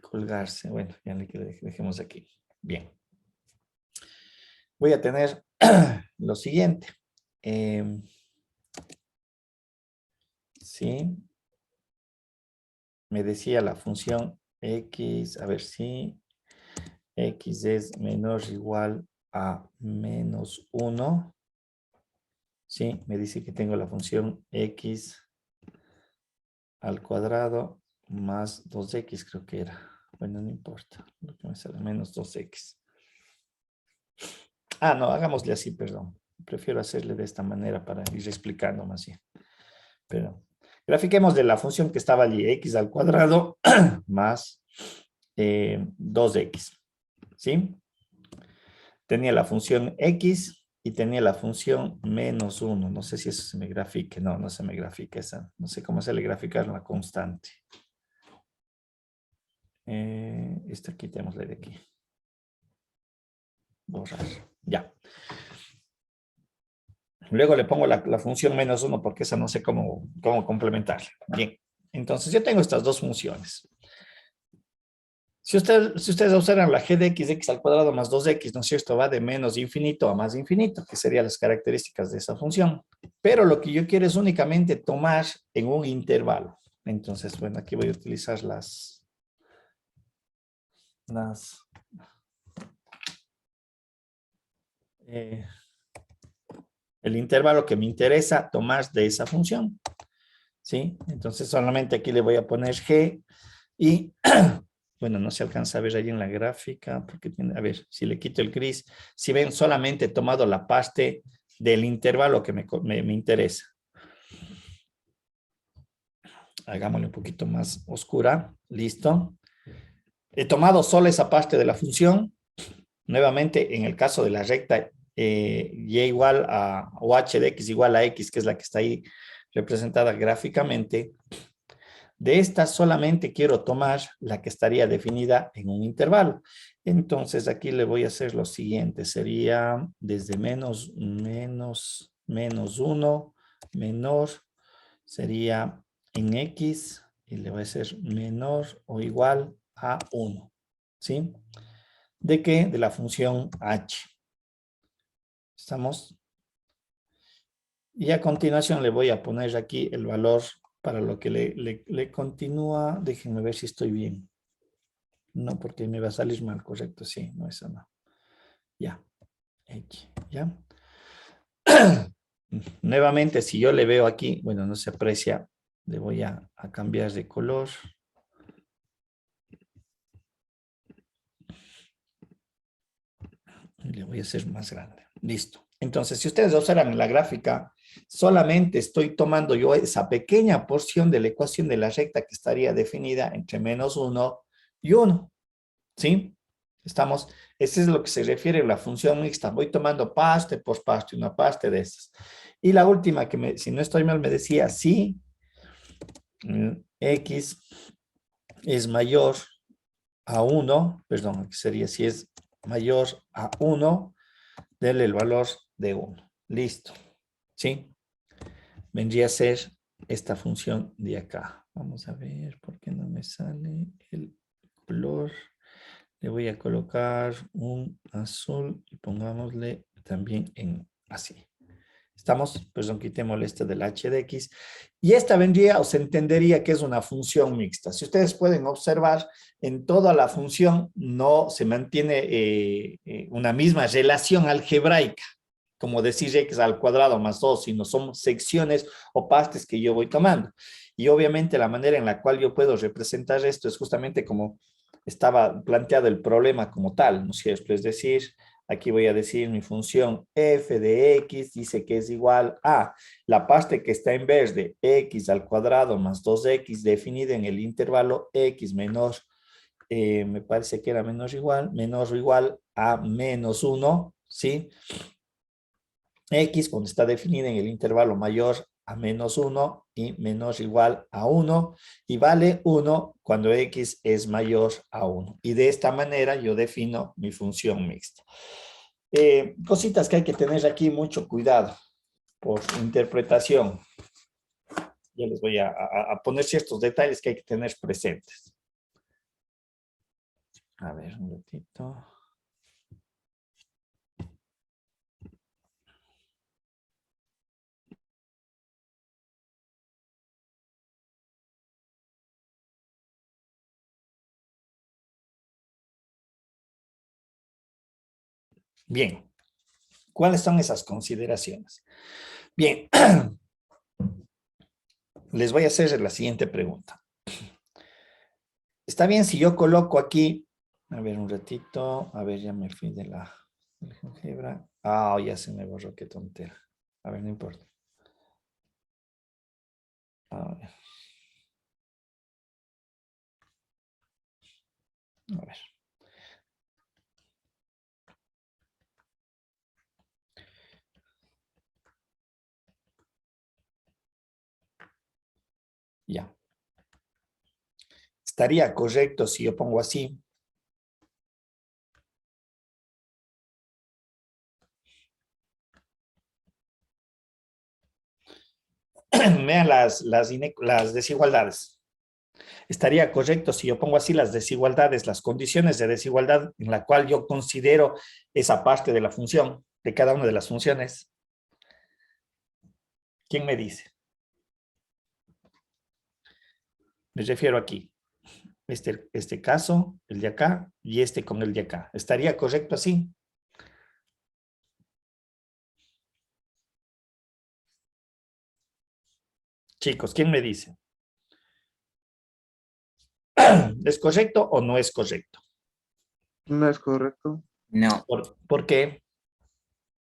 colgarse. Bueno, ya le dejemos aquí. Bien. Voy a tener lo siguiente. sí, me decía la función x, a ver si x es menor o igual a menos 1. Sí, me dice que tengo la función x al cuadrado más 2x, creo que era. Bueno, no importa, lo que me sale menos 2x. Ah, no, hagámosle así, perdón. Prefiero hacerle de esta manera para ir explicando más bien. Pero grafiquemos de la función que estaba allí, x al cuadrado más 2x, ¿sí? Tenía la función x y tenía la función menos 1. No sé si eso se me grafique. No, no se me grafica esa. No sé cómo se le graficar la constante. Esta quitémosle de aquí. Borrar. Ya. Luego le pongo la función menos 1 porque esa no sé cómo complementarla. Bien. Entonces yo tengo estas dos funciones. Si ustedes observan la g de x al cuadrado más 2x, ¿no es cierto? Va de menos infinito a más infinito, que serían las características de esa función. Pero lo que yo quiero es únicamente tomar en un intervalo. Entonces, bueno, aquí voy a utilizar el intervalo que me interesa tomar de esa función. ¿Sí? Entonces, solamente aquí le voy a poner g y... Bueno, no se alcanza a ver ahí en la gráfica, porque tiene, a ver, si le quito el gris, si ven, solamente he tomado la parte del intervalo que me interesa. Hagámosle un poquito más oscura, listo. He tomado solo esa parte de la función. Nuevamente, en el caso de la recta y igual a, o h de x igual a x, que es la que está ahí representada gráficamente, de esta solamente quiero tomar la que estaría definida en un intervalo. Entonces aquí le voy a hacer lo siguiente. Sería desde menos 1, menor, sería en x y le voy a hacer menor o igual a 1. ¿Sí? ¿De qué? De la función h. ¿Estamos? Y a continuación le voy a poner aquí el valor para lo que le continúa. Déjenme ver si estoy bien. No, porque me va a salir mal, correcto. Sí, no, eso no. Ya. X, ¿ya? Nuevamente, si yo le veo aquí, bueno, no se aprecia, le voy a cambiar de color. Y le voy a hacer más grande. Listo. Entonces, si ustedes observan en la gráfica, solamente estoy tomando yo esa pequeña porción de la ecuación de la recta que estaría definida entre menos 1 y 1. ¿Sí? Estamos, eso es lo que se refiere a la función mixta. Voy tomando parte por parte, una parte de esas. Y la última que, si no estoy mal, me decía, si x es mayor a 1, perdón, sería si es mayor a 1, denle el valor de 1. Listo. ¿Sí? Vendría a ser esta función de acá. Vamos a ver por qué no me sale el color. Le voy a colocar un azul y pongámosle también en así. ¿Estamos? Perdón, quitémosle este del h de x. Y esta vendría o se entendería que es una función mixta. Si ustedes pueden observar, en toda la función no se mantiene una misma relación algebraica, como decir x al cuadrado más 2, sino son secciones o partes que yo voy tomando. Y obviamente la manera en la cual yo puedo representar esto es justamente como estaba planteado el problema como tal, ¿no es cierto? Es decir, aquí voy a decir mi función f de x dice que es igual a la parte que está en verde, x al cuadrado más 2x definida en el intervalo x menor, me parece que era menor o igual a menos 1, ¿sí? X cuando está definida en el intervalo mayor a menos 1 y menor o igual a 1 y vale 1 cuando X es mayor a 1. Y de esta manera yo defino mi función mixta. Cositas que hay que tener aquí mucho cuidado por interpretación. Ya les voy a poner ciertos detalles que hay que tener presentes. A ver, un ratito. Bien, ¿cuáles son esas consideraciones? Bien, les voy a hacer la siguiente pregunta. ¿Está bien si yo coloco aquí, a ver un ratito, a ver, ya me fui de la álgebra. Ah, ya se me borró, qué tontera. A ver, no importa. A ver. A ver. Ya. Estaría correcto si yo pongo así. Vean las desigualdades. Estaría correcto si yo pongo así las desigualdades, las condiciones de desigualdad en la cual yo considero esa parte de la función, de cada una de las funciones. ¿Quién me dice? Me refiero aquí. Este caso, el de acá, y este con el de acá. ¿Estaría correcto así? Chicos, ¿quién me dice? ¿Es correcto o no es correcto? No es correcto, No. ¿Por qué?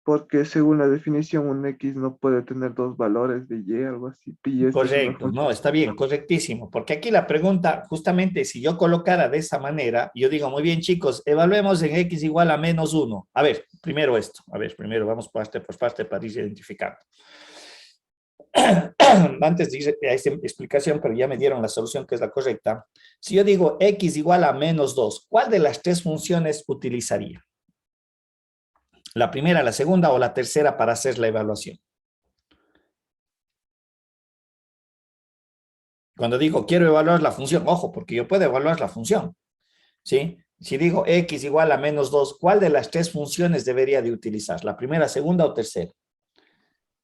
porque según la definición un X no puede tener dos valores de Y, algo así, y esta es una Correcto, no, función. está bien, correctísimo, porque aquí la pregunta, justamente, si yo colocara de esa manera, yo digo, muy bien, chicos, evaluemos en X igual a -1. A ver, primero esto, a ver, primero vamos parte por parte para ir identificando. Antes de ir a esta explicación, pero ya me dieron la solución que es la correcta. Si yo digo X igual a -2, ¿cuál de las tres funciones utilizaría? ¿La primera, la segunda o la tercera para hacer la evaluación? Cuando digo quiero evaluar la función, ojo, porque yo puedo evaluar la función, ¿sí? Si digo X igual a -2, ¿cuál de las tres funciones debería de utilizar? ¿La primera, segunda o tercera?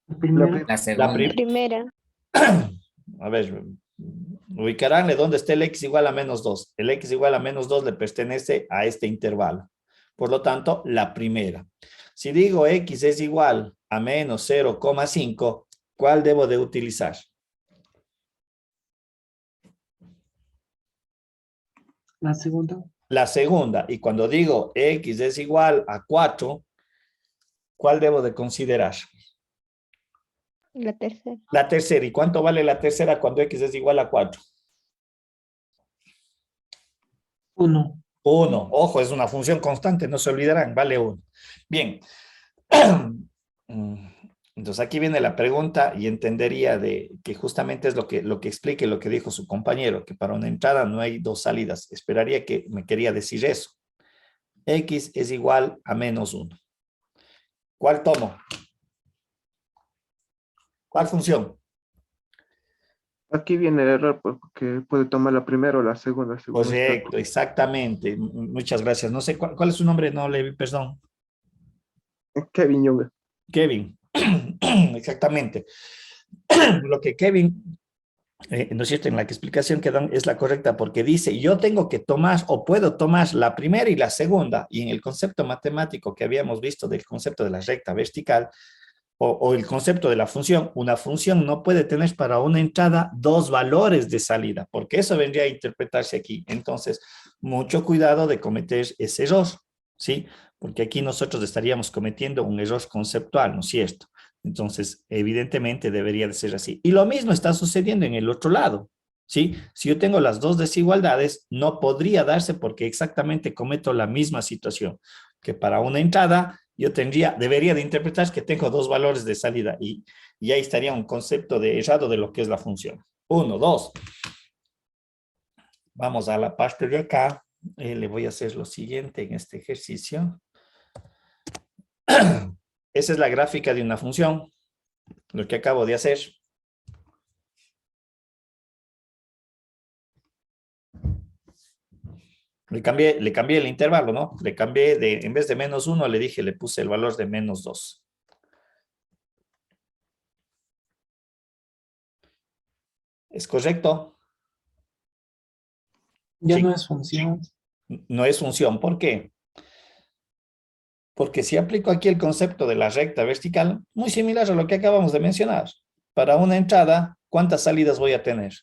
La primera, La La segunda. Primera. A ver, ubicarán de dónde está el X igual a -2. El X igual a -2 le pertenece a este intervalo. Por lo tanto, la primera. Si digo X es igual a menos 0,5, ¿cuál debo de utilizar? la segunda, La segunda. Y cuando digo X es igual a 4, ¿cuál debo de considerar? La tercera. La tercera. ¿Y cuánto vale la tercera cuando X es igual a 4? 1. 1. Ojo, es una función constante, no se olvidarán, vale 1. Bien. Entonces aquí viene la pregunta y entendería de que justamente es lo que explique lo que dijo su compañero, que para una entrada no hay dos salidas. Esperaría que me quería decir eso. X es igual a -1. ¿Cuál tomo? ¿Cuál función? Aquí viene el error porque puede tomar la primera o la segunda, según está. Correcto, exactamente. Muchas gracias. No sé cuál es su nombre, no le vi, perdón. Kevin Young. Kevin. Exactamente. Lo que Kevin, ¿no es cierto? En la explicación que dan es la correcta porque dice, yo tengo que tomar o puedo tomar la primera y la segunda. Y en el concepto matemático que habíamos visto del concepto de la recta vertical, o el concepto de la función, una función no puede tener para una entrada dos valores de salida, porque eso vendría a interpretarse aquí. Entonces, mucho cuidado de cometer ese error, ¿sí? Porque aquí nosotros estaríamos cometiendo un error conceptual, ¿no es cierto? Entonces, evidentemente debería de ser así. Y lo mismo está sucediendo en el otro lado, ¿sí? Si yo tengo las dos desigualdades, no podría darse porque exactamente cometo la misma situación, que para una entrada yo debería de interpretar que tengo dos valores de salida y ahí estaría un concepto de errado de lo que es la función. 1, 2. Vamos a la parte de acá. Le voy a hacer lo siguiente en este ejercicio. Esa es la gráfica de una función, lo que acabo de hacer. Le cambié el intervalo, ¿no? Le cambié en vez de -1, le dije, le puse el valor de -2. ¿Es correcto? Ya Sí. no es función. No es función. ¿Por qué? Porque si aplico aquí el concepto de la recta vertical, muy similar a lo que acabamos de mencionar. Para una entrada, ¿cuántas salidas voy a tener?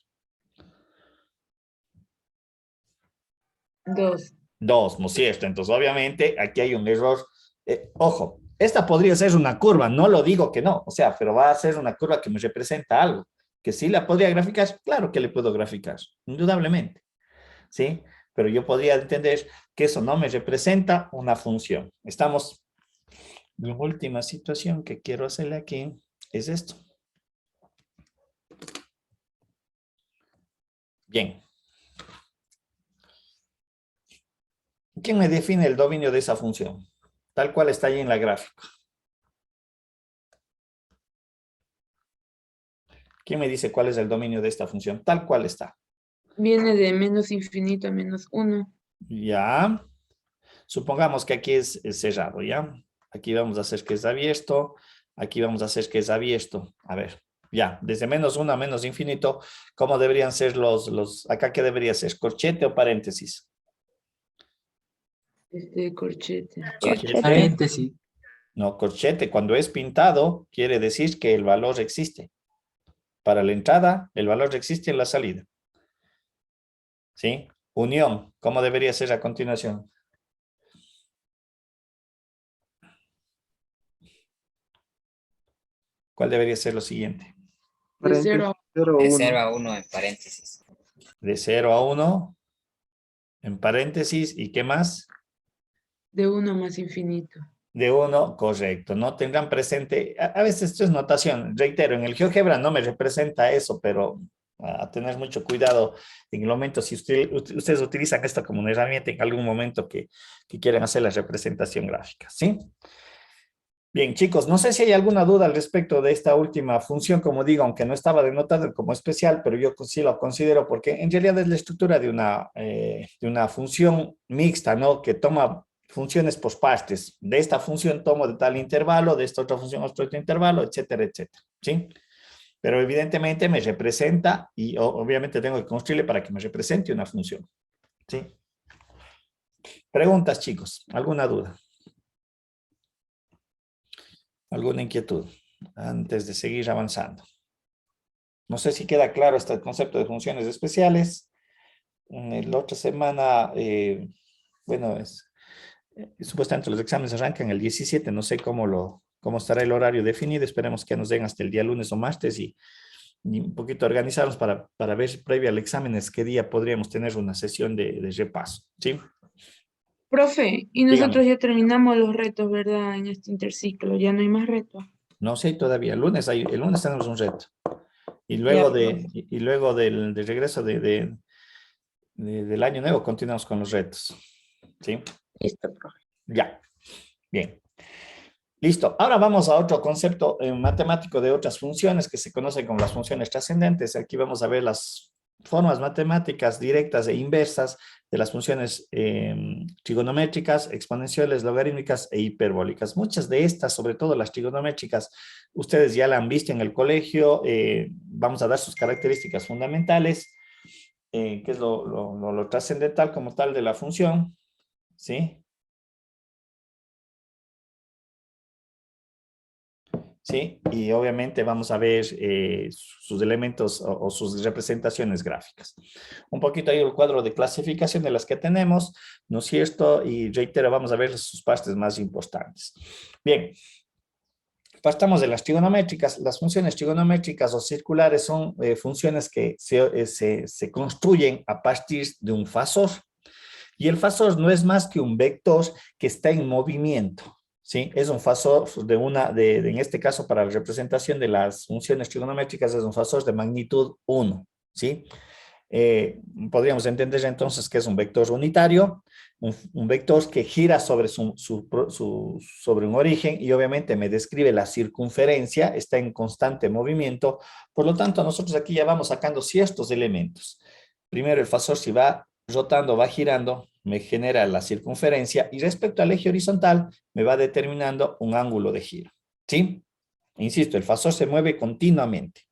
2. Dos, ¿no es cierto? Entonces, obviamente, aquí hay un error. Ojo, esta podría ser una curva, no lo digo que no, o sea, pero va a ser una curva que me representa algo. Que sí la podría graficar, claro que le puedo graficar, indudablemente, ¿sí? Pero yo podría entender que eso no me representa una función. Estamos, la última situación que quiero hacerle aquí es esto. Bien. ¿Quién me define el dominio de esa función? Tal cual está ahí en la gráfica. ¿Quién me dice cuál es el dominio de esta función? Tal cual está. Viene de menos infinito a menos 1. Ya. Supongamos que aquí es cerrado, ¿ya? Aquí vamos a hacer que es abierto. Aquí vamos a hacer que es abierto. A ver, ya. Desde menos 1 a menos infinito, ¿cómo deberían ser acá qué debería ser? ¿Corchete o paréntesis? Corchete. Corchete. Paréntesis. No, corchete, cuando es pintado, quiere decir que el valor existe. Para la entrada, el valor existe en la salida. ¿Sí? Unión, ¿cómo debería ser a continuación? ¿Cuál debería ser lo siguiente? De 0 Paréntesis, 0 a De 0 1. a 1 en paréntesis. De 0 a 1, en paréntesis, ¿y qué más? de 1 más infinito. De 1, correcto. No tendrán presente, a veces esto es notación, reitero, en el GeoGebra no me representa eso, pero a tener mucho cuidado en el momento, si ustedes utilizan esto como una herramienta en algún momento que quieren hacer la representación gráfica, ¿sí? Bien, chicos, no sé si hay alguna duda al respecto de esta última función, como digo, aunque no estaba denotado como especial, pero yo sí lo considero porque en realidad es la estructura de una función mixta, ¿no? Que toma funciones por partes. De esta función tomo de tal intervalo, de esta otra función otro intervalo, etcétera, etcétera, ¿sí? Pero evidentemente me representa y obviamente tengo que construirle para que me represente una función, ¿sí? Preguntas, chicos, ¿alguna duda? ¿Alguna inquietud antes de seguir avanzando? No sé si queda claro este concepto de funciones especiales. La otra semana, bueno, supuestamente los exámenes arrancan el 17, no sé cómo estará el horario definido, esperemos que nos den hasta el día lunes o martes y un poquito organizarnos para ver previo al examen qué día podríamos tener una sesión de repaso, ¿sí? Profe, y Dígame. nosotros ya terminamos los retos, ¿verdad? En este interciclo, ya no hay más retos. No sé todavía, el lunes tenemos un reto. Y Ya, luego, profe. luego del regreso del año nuevo continuamos con los retos. ¿Sí? Listo, profe. Ya. Bien. Listo. Ahora vamos a otro concepto matemático de otras funciones que se conocen como las funciones trascendentes. Aquí vamos a ver las formas matemáticas directas e inversas de las funciones trigonométricas, exponenciales, logarítmicas e hiperbólicas. Muchas de estas, sobre todo las trigonométricas, ustedes ya la han visto en el colegio. Vamos a dar sus características fundamentales, que es lo trascendental como tal de la función, ¿sí? ¿Sí? Y obviamente vamos a ver sus elementos o sus representaciones gráficas. Un poquito ahí el cuadro de clasificación de las que tenemos, ¿no es cierto? Y reitero, vamos a ver sus partes más importantes. Bien, partamos de las trigonométricas. Las funciones trigonométricas o circulares son funciones que se construyen a partir de un fasor. Y el fasor no es más que un vector que está en movimiento. ¿Sí? Es un fasor en este caso para la representación de las funciones trigonométricas es un fasor de magnitud 1, ¿sí? Podríamos entender entonces que es un vector unitario, un vector que gira sobre sobre un origen y obviamente me describe la circunferencia, está en constante movimiento, por lo tanto nosotros aquí ya vamos sacando ciertos elementos. Primero el fasor si va rotando, va girando, me genera la circunferencia y respecto al eje horizontal me va determinando un ángulo de giro, ¿sí? Insisto, el fasor se mueve continuamente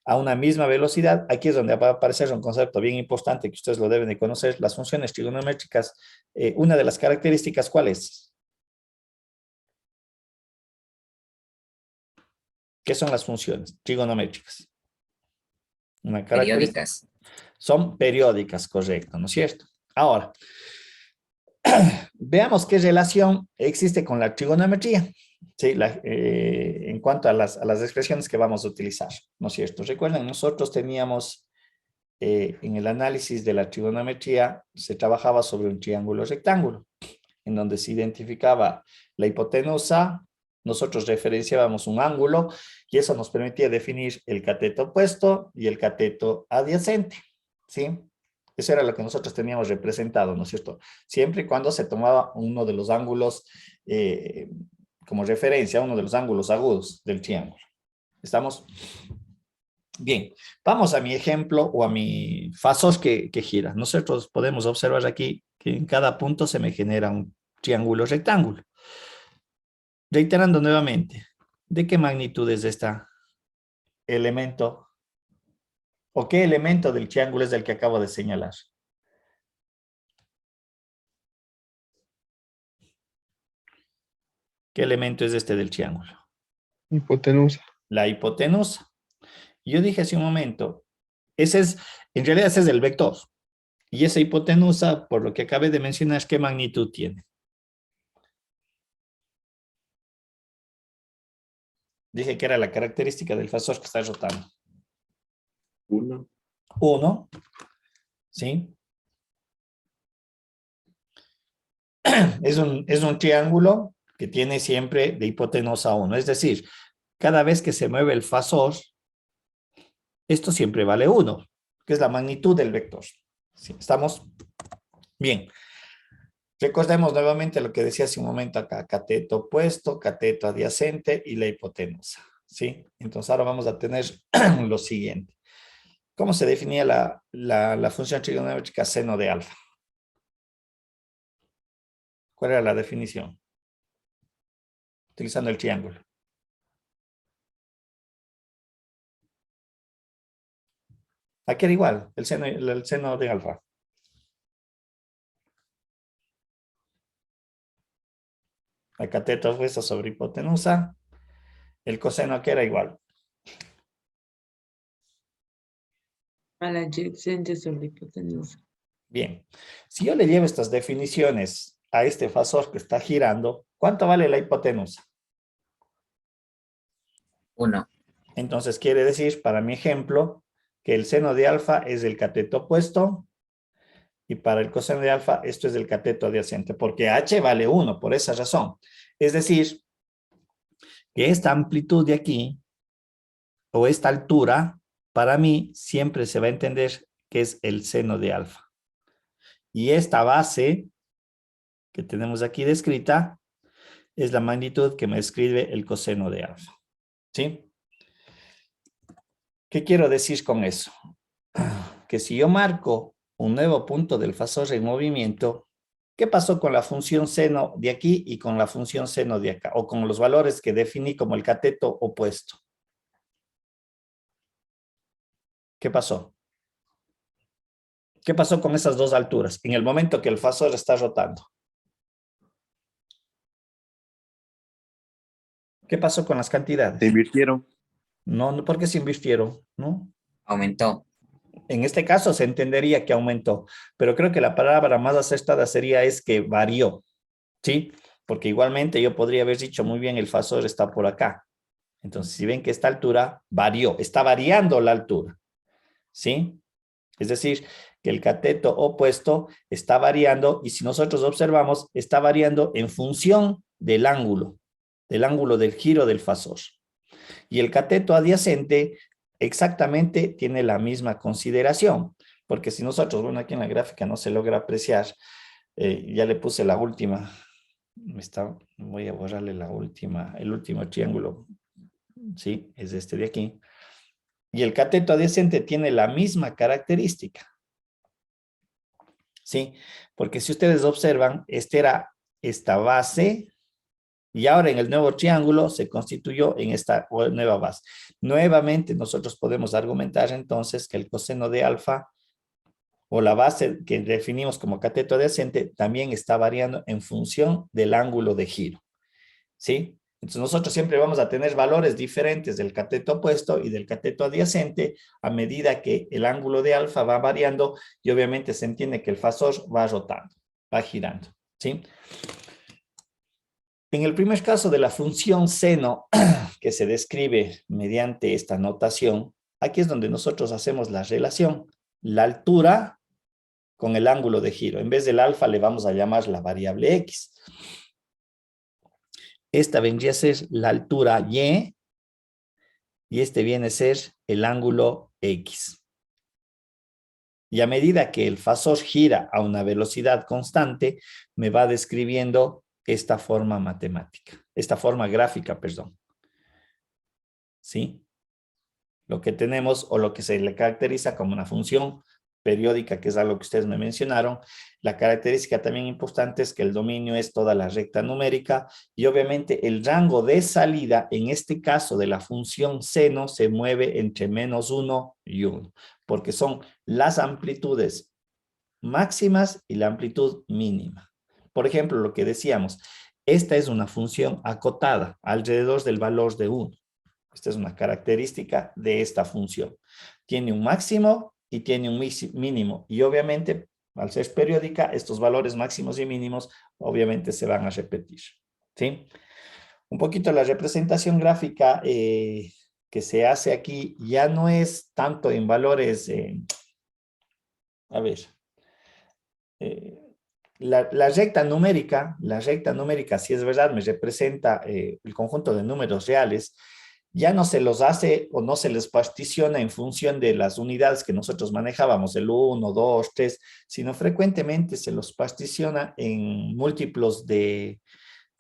a una misma velocidad. Aquí es donde va a aparecer un concepto bien importante que ustedes lo deben de conocer, las funciones trigonométricas. Una de las características, ¿cuál es? ¿Qué son las funciones trigonométricas? Una característica. Periódicas. Son periódicas, correcto, ¿no es cierto? Ahora, veamos qué relación existe con la trigonometría, ¿sí? En cuanto a las expresiones que vamos a utilizar, ¿no es cierto? Recuerden, nosotros teníamos en el análisis de la trigonometría, se trabajaba sobre un triángulo rectángulo, en donde se identificaba la hipotenusa, nosotros referenciábamos un ángulo y eso nos permitía definir el cateto opuesto y el cateto adyacente, ¿sí? Eso era lo que nosotros teníamos representado, ¿no es cierto? Siempre y cuando se tomaba uno de los ángulos como referencia, uno de los ángulos agudos del triángulo. ¿Estamos? Bien, vamos a mi ejemplo o a mi fasor que gira. Nosotros podemos observar aquí que en cada punto se me genera un triángulo rectángulo. Reiterando nuevamente, ¿de qué magnitud es este elemento? ¿O qué elemento del triángulo es el que acabo de señalar? ¿Qué elemento es este del triángulo? Hipotenusa. La hipotenusa. Yo dije hace un momento, en realidad ese es el vector. Y esa hipotenusa, por lo que acabé de mencionar, ¿qué magnitud tiene? Dije que era la característica del fasor que está rotando. 1. 1, ¿sí? Es un triángulo que tiene siempre de hipotenusa 1. Es decir, cada vez que se mueve el fasor, esto siempre vale 1, que es la magnitud del vector. ¿Sí? ¿Estamos? Bien. Recordemos nuevamente lo que decía hace un momento acá, cateto opuesto, cateto adyacente y la hipotenusa, ¿sí? Entonces ahora vamos a tener lo siguiente. ¿Cómo se definía la función trigonométrica seno de alfa? ¿Cuál era la definición? Utilizando el triángulo. Aquí era igual, el seno de alfa. La cateto opuesta sobre hipotenusa. El coseno aquí era igual. A la adyacente sobre hipotenusa. Bien, si yo le llevo estas definiciones a este fasor que está girando, ¿cuánto vale la hipotenusa? 1. Entonces quiere decir, para mi ejemplo, que el seno de alfa es el cateto opuesto y para el coseno de alfa esto es el cateto adyacente, porque h vale 1 por esa razón. Es decir, que esta amplitud de aquí o esta altura, para mí siempre se va a entender que es el seno de alfa. Y esta base que tenemos aquí descrita es la magnitud que me escribe el coseno de alfa. ¿Sí? ¿Qué quiero decir con eso? Que si yo marco un nuevo punto del fasor en movimiento, ¿qué pasó con la función seno de aquí y con la función seno de acá? O con los valores que definí como el cateto opuesto. ¿Qué pasó? ¿Qué pasó con esas dos alturas en el momento que el fasor está rotando? ¿Qué pasó con las cantidades? Se invirtieron. No, ¿por qué se invirtieron? ¿No? Aumentó. En este caso se entendería que aumentó, pero creo que la palabra más acertada sería es que varió, ¿sí? Porque igualmente yo podría haber dicho muy bien el fasor está por acá. Entonces, si ven que esta altura varió, está variando la altura, ¿sí? Es decir, que el cateto opuesto está variando y si nosotros observamos, está variando en función del ángulo del giro del fasor. Y el cateto adyacente exactamente tiene la misma consideración, porque si nosotros, bueno, aquí en la gráfica no se logra apreciar, ya le puse la última, voy a borrarle la última, el último triángulo, ¿sí? Es este de aquí. Y el cateto adyacente tiene la misma característica, ¿sí? Porque si ustedes observan, esta base, y ahora en el nuevo triángulo se constituyó en esta nueva base. Nuevamente nosotros podemos argumentar entonces que el coseno de alfa o la base que definimos como cateto adyacente también está variando en función del ángulo de giro. ¿Sí? Entonces nosotros siempre vamos a tener valores diferentes del cateto opuesto y del cateto adyacente a medida que el ángulo de alfa va variando y obviamente se entiende que el fasor va rotando, va girando, ¿sí? En el primer caso de la función seno, que se describe mediante esta notación, aquí es donde nosotros hacemos la relación, la altura con el ángulo de giro. En vez del alfa le vamos a llamar la variable x. Esta vendría a ser la altura y este viene a ser el ángulo x. Y a medida que el fasor gira a una velocidad constante, me va describiendo esta forma matemática, esta forma gráfica, perdón. ¿Sí? Lo que tenemos o lo que se le caracteriza como una función periódica, que es algo que ustedes me mencionaron. La característica también importante es que el dominio es toda la recta numérica y obviamente el rango de salida, en este caso de la función seno, se mueve entre -1 y 1, porque son las amplitudes máximas y la amplitud mínima. Por ejemplo, lo que decíamos, esta es una función acotada alrededor del valor de 1. Esta es una característica de esta función. Tiene un máximo y tiene un mínimo. Y obviamente, al ser periódica, estos valores máximos y mínimos obviamente se van a repetir. ¿Sí? Un poquito la representación gráfica que se hace aquí ya no es tanto en valores... a ver... La recta numérica, si es verdad, me representa el conjunto de números reales, ya no se los hace o no se les particiona en función de las unidades que nosotros manejábamos, el 1, 2, 3, sino frecuentemente se los particiona en múltiplos de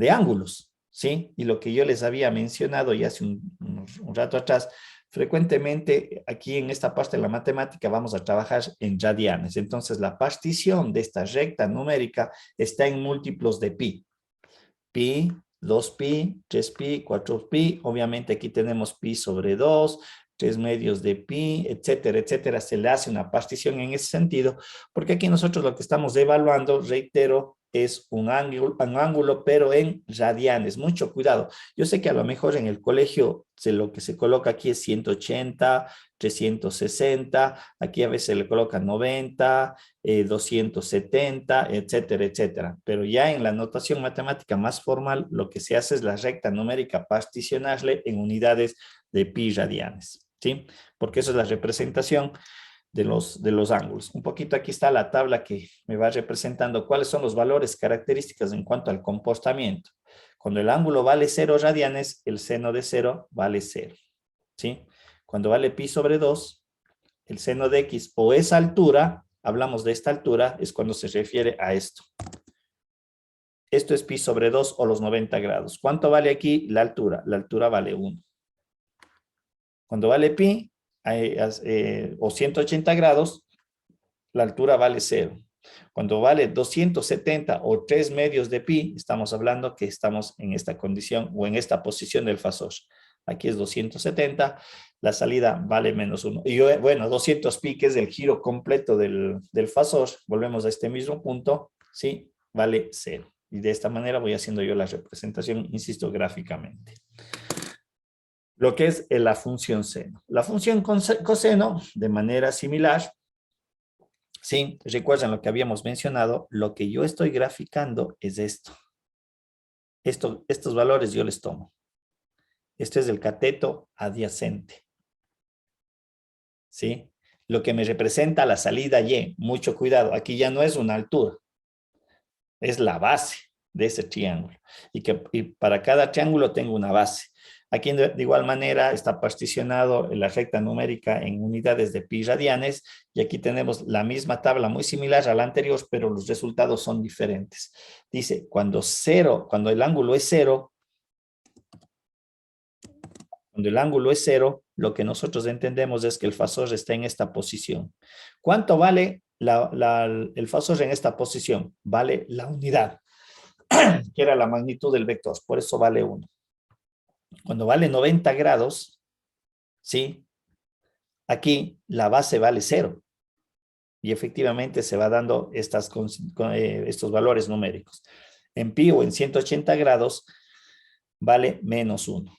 ángulos, ¿sí? Y lo que yo les había mencionado ya hace un rato atrás, frecuentemente aquí en esta parte de la matemática vamos a trabajar en radianes. Entonces la partición de esta recta numérica está en múltiplos de pi. Pi, 2pi, 3pi, 4pi. Obviamente aquí tenemos pi sobre 2, 3 medios de pi, etcétera, etcétera. Se le hace una partición en ese sentido, porque aquí nosotros lo que estamos evaluando, reitero, es un ángulo, pero en radianes. Mucho cuidado. Yo sé que a lo mejor en el colegio lo que se coloca aquí es 180, 360, aquí a veces le colocan 90, 270, etcétera, etcétera. Pero ya en la notación matemática más formal, lo que se hace es la recta numérica particionarle en unidades de pi radianes, ¿sí? Porque eso es la representación de los ángulos. Un poquito aquí está la tabla que me va representando cuáles son los valores característicos en cuanto al comportamiento. Cuando el ángulo vale 0 radianes, el seno de 0 vale 0, ¿sí? Cuando vale pi sobre 2, el seno de x o esa altura, hablamos de esta altura, es cuando se refiere a esto. Esto es pi sobre 2 o los 90 grados. ¿Cuánto vale aquí la altura? La altura vale 1. Cuando vale pi o 180 grados, la altura vale 0. Cuando vale 270 o 3 medios de pi, estamos hablando que estamos en esta condición o en esta posición del fasor. Aquí es 270, la salida vale -1. Y bueno, 200 pi, que es el giro completo del fasor, volvemos a este mismo punto, ¿sí? Vale 0. Y de esta manera voy haciendo yo la representación, insisto, gráficamente. Lo que es la función seno. La función coseno, de manera similar, ¿sí? Recuerdan lo que habíamos mencionado, lo que yo estoy graficando es esto. Estos valores yo les tomo. Este es el cateto adyacente, ¿sí? Lo que me representa la salida Y, mucho cuidado, aquí ya no es una altura, es la base de ese triángulo. Y para cada triángulo tengo una base. Aquí de igual manera está particionado la recta numérica en unidades de pi radianes y aquí tenemos la misma tabla muy similar a la anterior, pero los resultados son diferentes. Dice, cuando el ángulo es 0, lo que nosotros entendemos es que el fasor está en esta posición. ¿Cuánto vale el fasor en esta posición? Vale la unidad, que era la magnitud del vector, por eso vale 1. Cuando vale 90 grados, ¿sí? Aquí la base vale 0. Y efectivamente se va dando estos valores numéricos. En pi o en 180 grados, vale menos 1.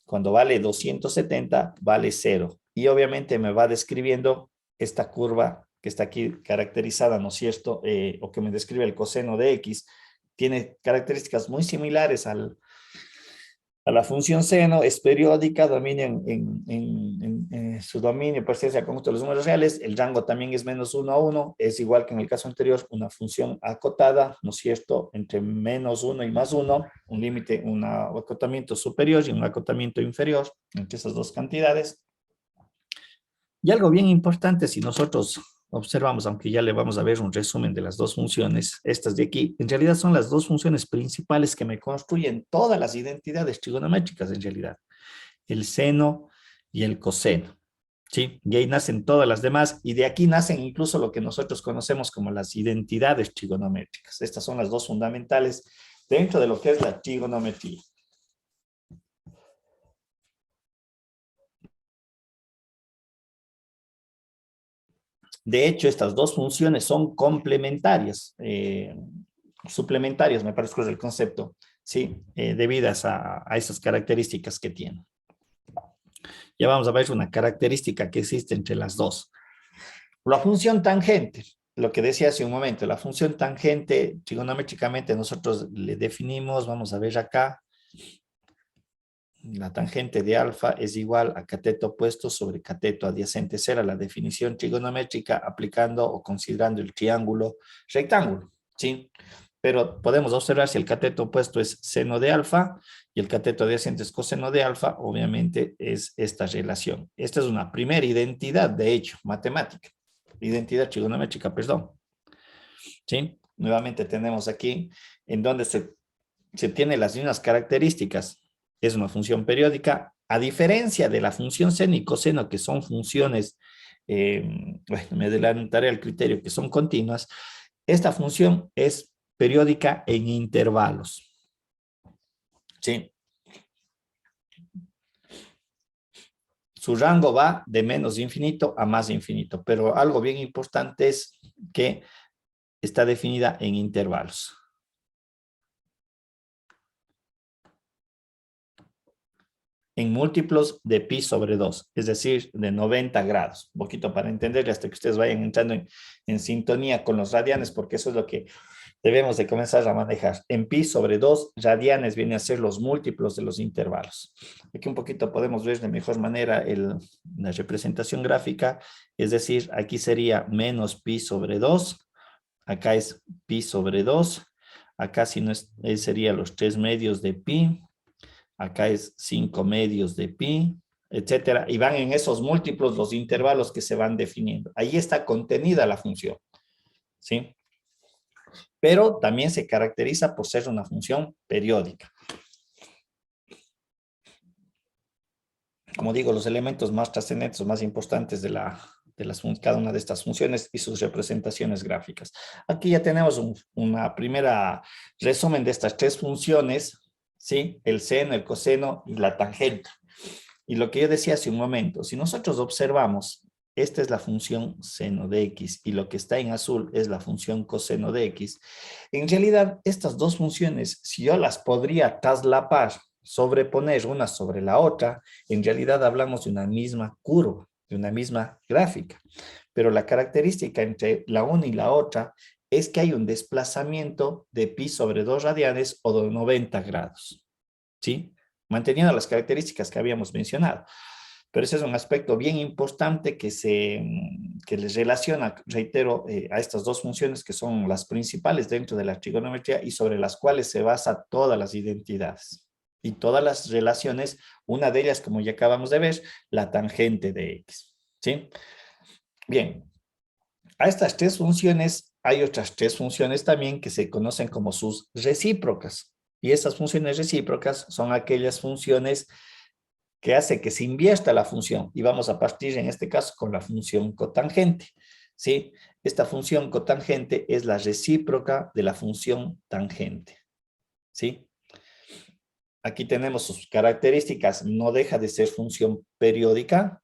Cuando vale 270, vale 0. Y obviamente me va describiendo esta curva que está aquí caracterizada, ¿no es cierto? O que me describe el coseno de x. Tiene características muy similares a la función seno, es periódica, domina en su dominio, pertenece al conjunto de los números reales, el rango también es menos 1 a 1, es igual que en el caso anterior, una función acotada, ¿no es cierto?, entre menos 1 y más 1, un límite, un acotamiento superior y un acotamiento inferior entre esas dos cantidades. Y algo bien importante, si nosotros observamos, aunque ya le vamos a ver un resumen de las dos funciones, estas de aquí, en realidad son las dos funciones principales que me construyen todas las identidades trigonométricas en realidad. El seno y el coseno, ¿sí? Y ahí nacen todas las demás, y de aquí nacen incluso lo que nosotros conocemos como las identidades trigonométricas. Estas son las dos fundamentales dentro de lo que es la trigonometría. De hecho, estas dos funciones son complementarias, suplementarias, me parece que es el concepto, ¿sí? Debidas a esas características que tienen. Ya vamos a ver una característica que existe entre las dos. La función tangente, lo que decía hace un momento, la función tangente, trigonométricamente nosotros le definimos, vamos a ver acá, la tangente de alfa es igual a cateto opuesto sobre cateto adyacente. Será la definición trigonométrica aplicando o considerando el triángulo rectángulo, ¿sí? Pero podemos observar si el cateto opuesto es seno de alfa y el cateto adyacente es coseno de alfa, obviamente es esta relación. Esta es una primera identidad, de hecho, matemática. Identidad trigonométrica, perdón. ¿Sí? Nuevamente tenemos aquí en donde se tiene las mismas características. Es una función periódica, a diferencia de la función seno y coseno, que son funciones, bueno, me adelantaré al criterio, que son continuas. Esta función es periódica en intervalos. ¿Sí? Su rango va de menos infinito a más infinito, pero algo bien importante es que está definida en intervalos. En múltiplos de pi sobre 2, es decir, de 90 grados. Un poquito para entenderle hasta que ustedes vayan entrando en sintonía con los radianes, porque eso es lo que debemos de comenzar a manejar. En pi sobre 2 radianes vienen a ser los múltiplos de los intervalos. Aquí un poquito podemos ver de mejor manera la representación gráfica, es decir, aquí sería menos pi sobre 2, acá es pi sobre 2, acá si no es, sería los 3 medios de pi, acá es 5 medios de pi, etcétera, y van en esos múltiplos los intervalos que se van definiendo. Ahí está contenida la función, ¿sí? Pero también se caracteriza por ser una función periódica. Como digo, los elementos más trascendentes o más importantes de cada una de estas funciones y sus representaciones gráficas. Aquí ya tenemos una primera resumen de estas tres funciones, ¿sí? El seno, el coseno y la tangente. Y lo que yo decía hace un momento, si nosotros observamos, esta es la función seno de x y lo que está en azul es la función coseno de x, en realidad estas dos funciones, si yo las podría traslapar, sobreponer una sobre la otra, en realidad hablamos de una misma curva, de una misma gráfica. Pero la característica entre la una y la otra es que hay un desplazamiento de pi sobre 2 radianes o de 90 grados, ¿sí? Manteniendo las características que habíamos mencionado. Pero ese es un aspecto bien importante que les relaciona, reitero, a estas dos funciones que son las principales dentro de la trigonometría y sobre las cuales se basa todas las identidades y todas las relaciones, una de ellas, como ya acabamos de ver, la tangente de x, ¿sí? Bien, a estas tres funciones hay otras tres funciones también que se conocen como sus recíprocas. Y esas funciones recíprocas son aquellas funciones que hace que se invierta la función. Y vamos a partir en este caso con la función cotangente, ¿sí? Esta función cotangente es la recíproca de la función tangente, ¿sí? Aquí tenemos sus características. No deja de ser función periódica,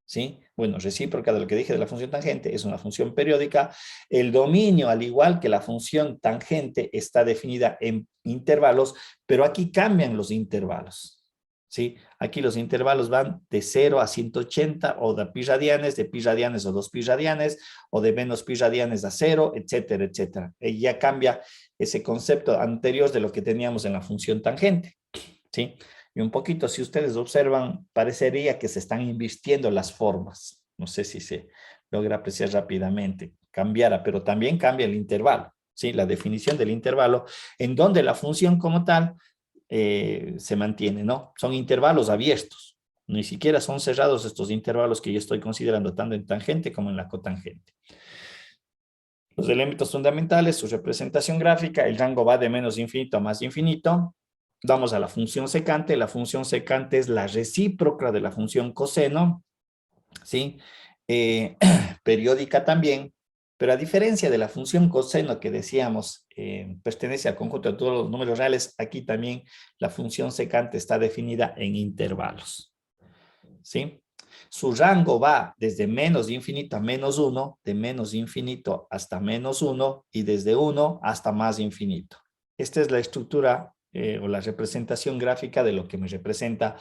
¿sí? bueno, recíproca de lo que dije de la función tangente, es una función periódica. El dominio, al igual que la función tangente, está definida en intervalos, pero aquí cambian los intervalos, ¿sí? Aquí los intervalos van de 0 a 180, o de pi radianes o 2 pi radianes, o de menos pi radianes a 0, etcétera, etcétera. Y ya cambia ese concepto anterior de lo que teníamos en la función tangente, ¿sí? Y un poquito, si ustedes observan, parecería que se están invirtiendo las formas. No sé si se logra apreciar rápidamente. Cambiara, pero también cambia el intervalo, ¿sí? La definición del intervalo, en donde la función como tal se mantiene, ¿no? Son intervalos abiertos. Ni siquiera son cerrados estos intervalos que yo estoy considerando tanto en tangente como en la cotangente. Los elementos fundamentales, su representación gráfica, el rango va de menos infinito a más infinito. Vamos a la función secante. La función secante es la recíproca de la función coseno, ¿sí? Periódica también, pero a diferencia de la función coseno que decíamos pertenece al conjunto de todos los números reales, aquí también la función secante está definida en intervalos, ¿sí? Su rango va desde menos infinito a menos 1, de menos infinito hasta menos 1 y desde 1 hasta más infinito. Esta es la estructura o la representación gráfica de lo que me representa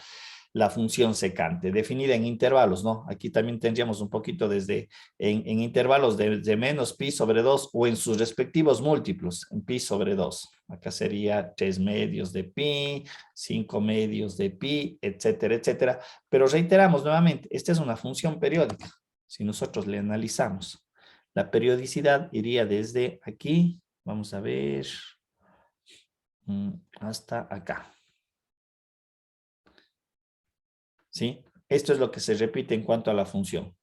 la función secante, definida en intervalos, ¿no? Aquí también tendríamos un poquito desde en intervalos de menos pi sobre 2 o en sus respectivos múltiplos, en pi sobre 2. Acá sería 3 medios de pi, 5 medios de pi, etcétera, etcétera. Pero reiteramos nuevamente, esta es una función periódica. Si nosotros le analizamos, la periodicidad iría desde aquí, vamos a ver, hasta acá. ¿Sí? Esto es lo que se repite en cuanto a la función.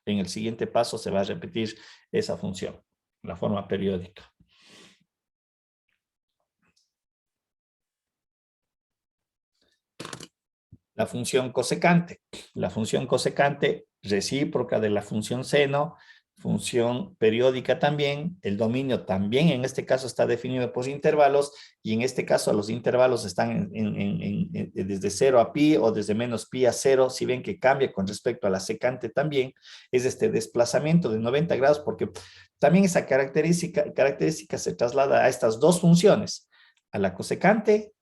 En el siguiente paso se va a repetir esa función, la forma periódica. La función cosecante. La función cosecante recíproca de la función seno, función periódica también, el dominio también en este caso está definido por intervalos y en este caso los intervalos están desde 0 a pi o desde menos pi a 0, si ven que cambia con respecto a la secante también, es este desplazamiento de 90 grados porque también esa característica se traslada a estas dos funciones, a la cosecante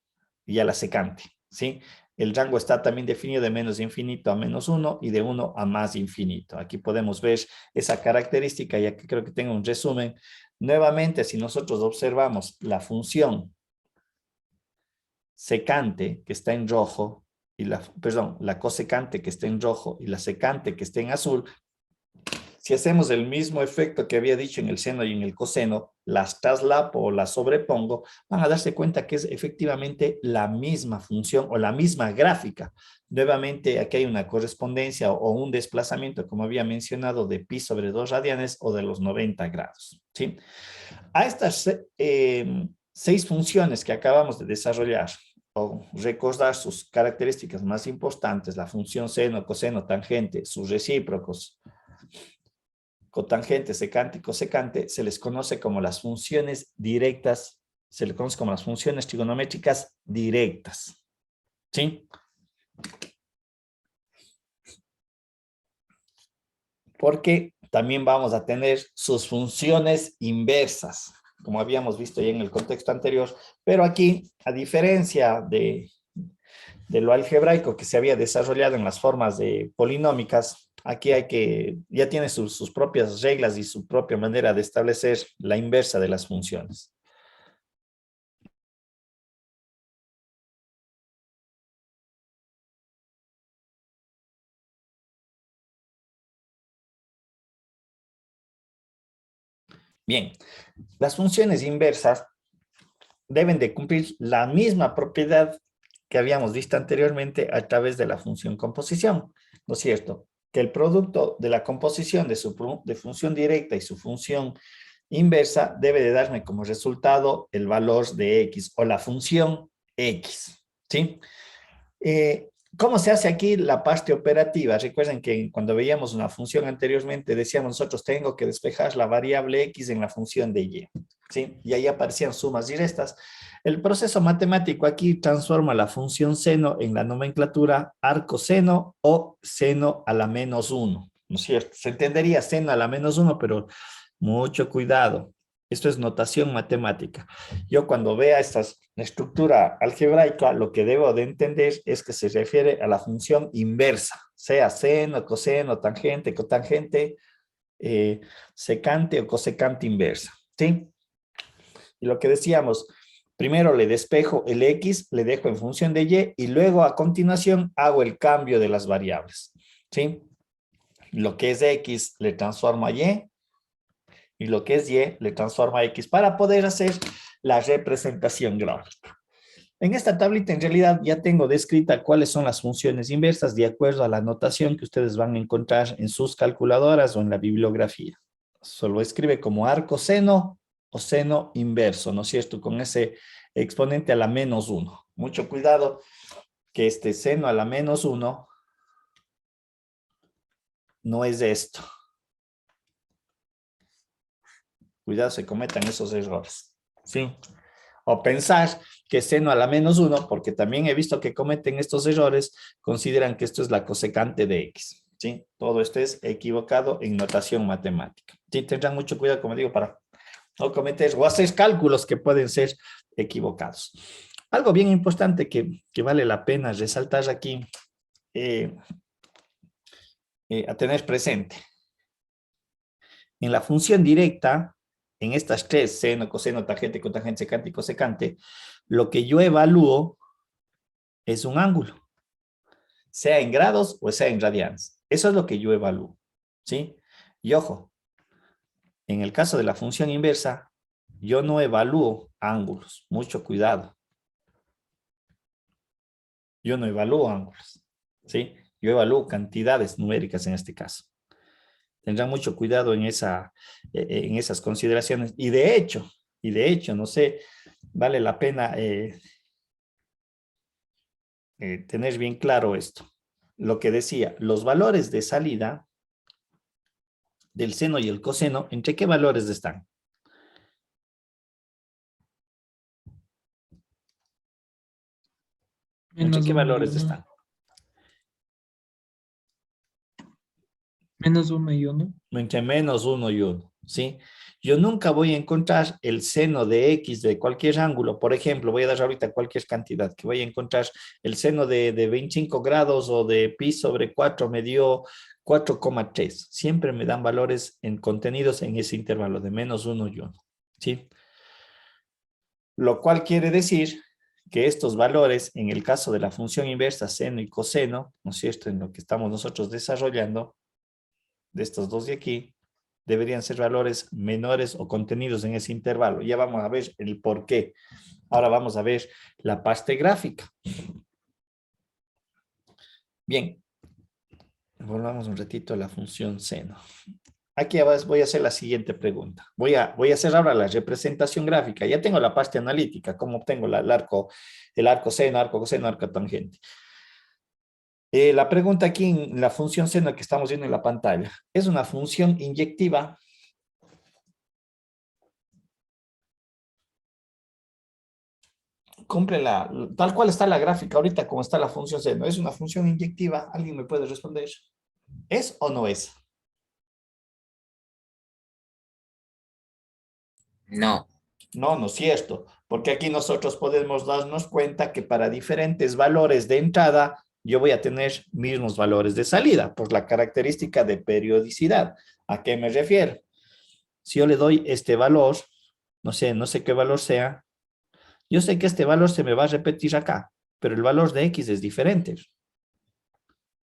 y a la secante, ¿sí? El rango está también definido de menos infinito a menos 1 y de 1 a más infinito. Aquí podemos ver esa característica y aquí creo que tengo un resumen. Nuevamente, si nosotros observamos la función secante que está en rojo, y la cosecante que está en rojo y la secante que está en azul, si hacemos el mismo efecto que había dicho en el seno y en el coseno, las traslapo o las sobrepongo, van a darse cuenta que es efectivamente la misma función o la misma gráfica. Nuevamente aquí hay una correspondencia o un desplazamiento, como había mencionado, de pi sobre 2 radianes o de los 90 grados, ¿sí? A estas 6 funciones que acabamos de desarrollar, o recordar sus características más importantes, la función seno, coseno, tangente, sus recíprocos, cotangente, secante y cosecante, se les conoce como las funciones directas, se les conoce como las funciones trigonométricas directas, ¿sí? Porque también vamos a tener sus funciones inversas, como habíamos visto ya en el contexto anterior, pero aquí, a diferencia de lo algebraico que se había desarrollado en las formas de polinómicas, aquí ya tiene sus propias reglas y su propia manera de establecer la inversa de las funciones. Bien, las funciones inversas deben de cumplir la misma propiedad que habíamos visto anteriormente a través de la función composición, ¿no es cierto? Que el producto de la composición de función directa y su función inversa debe de darme como resultado el valor de x o la función x, ¿sí? ¿Cómo se hace aquí la parte operativa? Recuerden que cuando veíamos una función anteriormente decíamos nosotros tengo que despejar la variable x en la función de y, ¿sí? Y ahí aparecían sumas y restas. El proceso matemático aquí transforma la función seno en la nomenclatura arcoseno o seno a la menos 1, ¿no es cierto? Se entendería seno a la -1, pero mucho cuidado. Esto es notación matemática. Yo cuando vea esta estructura algebraica, lo que debo de entender es que se refiere a la función inversa, sea seno, coseno, tangente, cotangente, secante o cosecante inversa, ¿sí? Y lo que decíamos, primero le despejo el X, le dejo en función de Y, y luego a continuación hago el cambio de las variables, ¿sí? Lo que es X le transformo a Y, y lo que es Y le transforma a X para poder hacer la representación gráfica. En esta tablita en realidad ya tengo descrita cuáles son las funciones inversas de acuerdo a la notación que ustedes van a encontrar en sus calculadoras o en la bibliografía. Solo escribe como arco seno o seno inverso, ¿no es cierto? Con ese exponente a la -1. Mucho cuidado que este seno a la -1 no es esto. Cuidado, se cometan esos errores, ¿sí? O pensar que seno a la -1, porque también he visto que cometen estos errores, consideran que esto es la cosecante de X, ¿sí? Todo esto es equivocado en notación matemática. Sí, tendrán mucho cuidado, como digo, para no cometer o hacer cálculos que pueden ser equivocados. Algo bien importante que vale la pena resaltar aquí, a tener presente. En la función directa, en estas tres, seno, coseno, tangente, cotangente, secante y cosecante, lo que yo evalúo es un ángulo, sea en grados o sea en radianes. Eso es lo que yo evalúo, ¿sí? Y ojo, en el caso de la función inversa, yo no evalúo ángulos, mucho cuidado. Yo no evalúo ángulos, ¿sí? Yo evalúo cantidades numéricas en este caso. Tendrán mucho cuidado en esas consideraciones. Y de hecho, no sé, vale la pena tener bien claro esto. Lo que decía, los valores de salida del seno y el coseno, ¿entre qué valores están? ¿Entre qué valores están? -1 y 1. Entre -1 y 1, ¿sí? Yo nunca voy a encontrar el seno de X de cualquier ángulo. Por ejemplo, voy a dar ahorita cualquier cantidad, que voy a encontrar el seno de 25 grados o de pi sobre 4 me dio 4,3. Siempre me dan valores contenidos en ese intervalo de -1 y 1, ¿sí? Lo cual quiere decir que estos valores, en el caso de la función inversa, seno y coseno, ¿no es cierto?, en lo que estamos nosotros desarrollando, de estos dos de aquí, deberían ser valores menores o contenidos en ese intervalo. Ya vamos a ver el por qué. Ahora vamos a ver la parte gráfica. Bien, volvamos un ratito a la función seno. Aquí voy a hacer la siguiente pregunta. Voy a hacer ahora la representación gráfica. Ya tengo la parte analítica, cómo obtengo el arco seno, arco coseno, arco tangente. La pregunta aquí en la función seno que estamos viendo en la pantalla, ¿es una función inyectiva? Cumple tal cual está la gráfica ahorita, como está la función seno. ¿Es una función inyectiva? ¿Alguien me puede responder? ¿Es o no es? No. No, no es cierto, porque aquí nosotros podemos darnos cuenta que para diferentes valores de entrada, yo voy a tener mismos valores de salida, por la característica de periodicidad. ¿A qué me refiero? Si yo le doy este valor, no sé qué valor sea, yo sé que este valor se me va a repetir acá, pero el valor de X es diferente,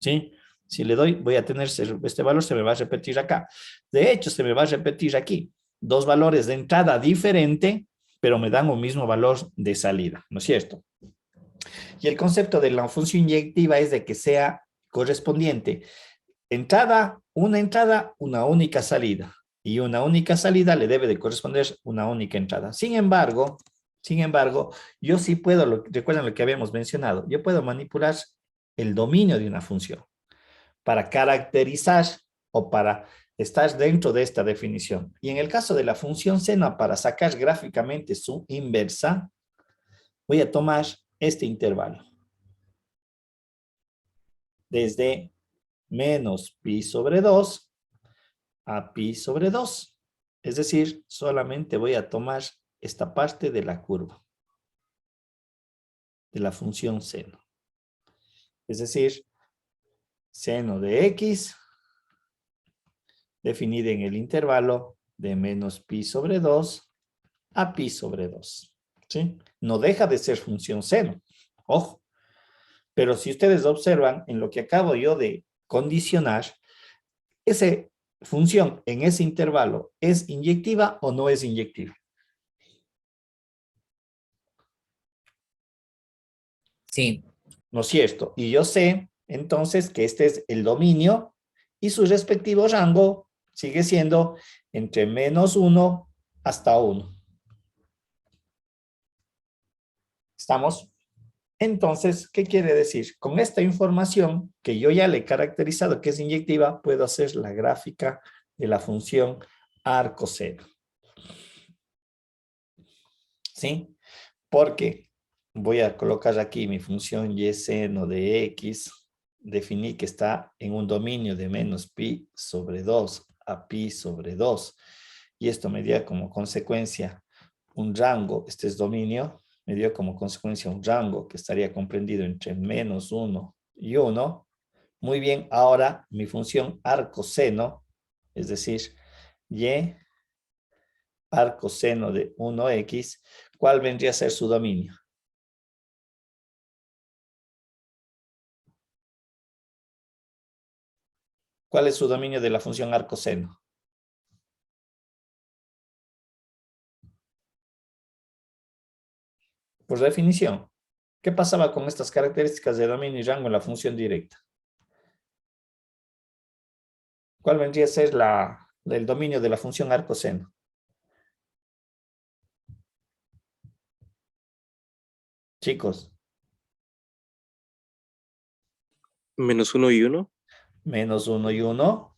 ¿sí? Si le doy, voy a tener este valor, se me va a repetir acá. De hecho, se me va a repetir aquí. Dos valores de entrada diferente, pero me dan un mismo valor de salida, ¿no es cierto? Y el concepto de la función inyectiva es de que sea correspondiente. Una única salida. Y una única salida le debe de corresponder una única entrada. Sin embargo, yo sí puedo, recuerden lo que habíamos mencionado, yo puedo manipular el dominio de una función para caracterizar o para estar dentro de esta definición. Y en el caso de la función seno, para sacar gráficamente su inversa, voy a tomar este intervalo. Desde menos pi sobre 2 a pi sobre 2. Es decir, solamente voy a tomar esta parte de la curva, de la función seno. Es decir, seno de x definida en el intervalo de menos pi sobre 2 a pi sobre 2. ¿Sí? No deja de ser función seno. Ojo. Pero si ustedes observan en lo que acabo yo de condicionar, esa función en ese intervalo ¿es inyectiva o no es inyectiva? Sí. ¿No es cierto? Y yo sé entonces que este es el dominio y su respectivo rango sigue siendo entre menos 1 hasta 1. ¿Estamos? Entonces, ¿qué quiere decir? Con esta información que yo ya le he caracterizado que es inyectiva, puedo hacer la gráfica de la función arcoseno. ¿Sí? Porque voy a colocar aquí mi función y seno de x. Definí que está en un dominio de menos pi sobre 2 a pi sobre 2. Y esto me dio como consecuencia un rango, este es dominio, me dio como consecuencia un rango que estaría comprendido entre menos 1 y 1. Muy bien, ahora mi función arcoseno, es decir, y arcoseno de 1x, ¿cuál vendría a ser su dominio? ¿Cuál es su dominio de la función arcoseno? Por definición, ¿qué pasaba con estas características de dominio y rango en la función directa? ¿Cuál vendría a ser el dominio de la función arcoseno? Chicos. Menos 1 y 1. Menos 1 y 1.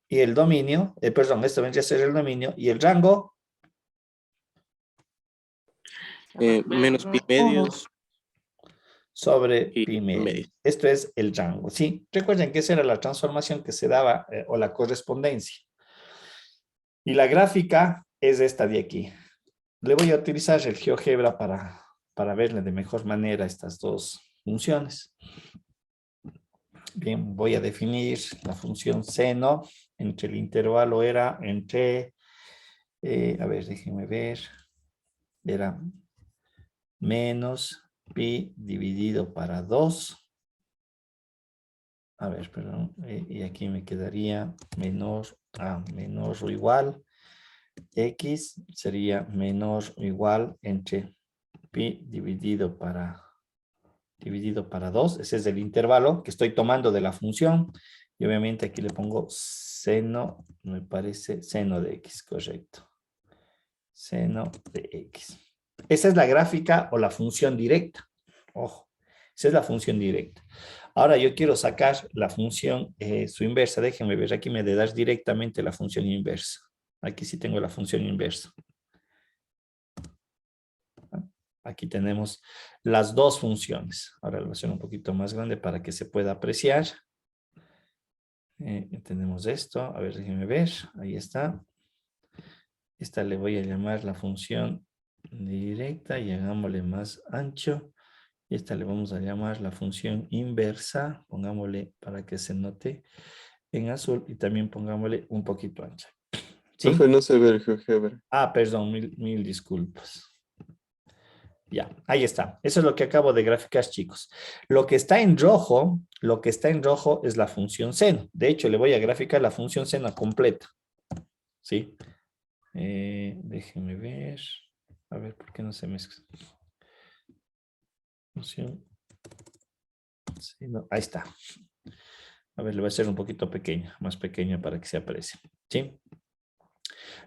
Y el dominio, perdón, esto vendría a ser el dominio. ¿Y el rango? Menos pi medios. Sobre Y pi medio. medio. Esto es el rango, ¿sí? Recuerden que esa era la transformación que se daba, o la correspondencia. Y la gráfica es esta de aquí. Le voy a utilizar el GeoGebra para verle de mejor manera estas dos funciones. Bien, voy a definir la función seno entre el intervalo era entre, a ver, déjenme ver, era menos pi dividido para 2. A ver, perdón, y aquí me quedaría menor o igual. X sería menor o igual entre pi dividido para 2. Ese es el intervalo que estoy tomando de la función. Y obviamente aquí le pongo seno, me parece, seno de x, correcto. Seno de x. Esa es la gráfica o la función directa. Ojo, esa es la función directa. Ahora yo quiero sacar la función, su inversa. Déjenme ver, aquí me de dar directamente la función inversa. Aquí sí tengo la función inversa. Aquí tenemos las dos funciones. Ahora lo voy a hacer un poquito más grande para que se pueda apreciar. Tenemos esto. A ver, déjenme ver. Ahí está. Esta le voy a llamar la función directa y hagámosle más ancho. Y esta le vamos a llamar la función inversa. Pongámosle para que se note en azul y también pongámosle un poquito ancha. ¿Sí? Profe, no se ve el GeoGebra. Perdón, mil disculpas. Ya, ahí está. Eso es lo que acabo de graficar, chicos. Lo que está en rojo es la función seno. De hecho, le voy a graficar la función seno completa. ¿Sí? Déjenme ver. A ver, ¿por qué no se mezcla? Función seno. Ahí está. A ver, le voy a hacer un poquito pequeña, más pequeña para que se aprecie. ¿Sí?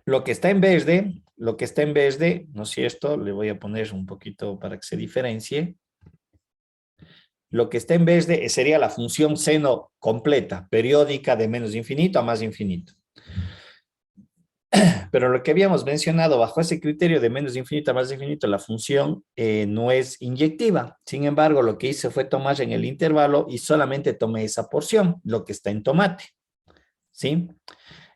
Lo que está en verde, ¿no es cierto? Le voy a poner un poquito para que se diferencie. Lo que está en verde sería la función seno completa, periódica de menos infinito a más infinito. Pero lo que habíamos mencionado, bajo ese criterio de menos infinito a más infinito, la función no es inyectiva. Sin embargo, lo que hice fue tomar en el intervalo y solamente tomé esa porción, lo que está en tomate. ¿Sí?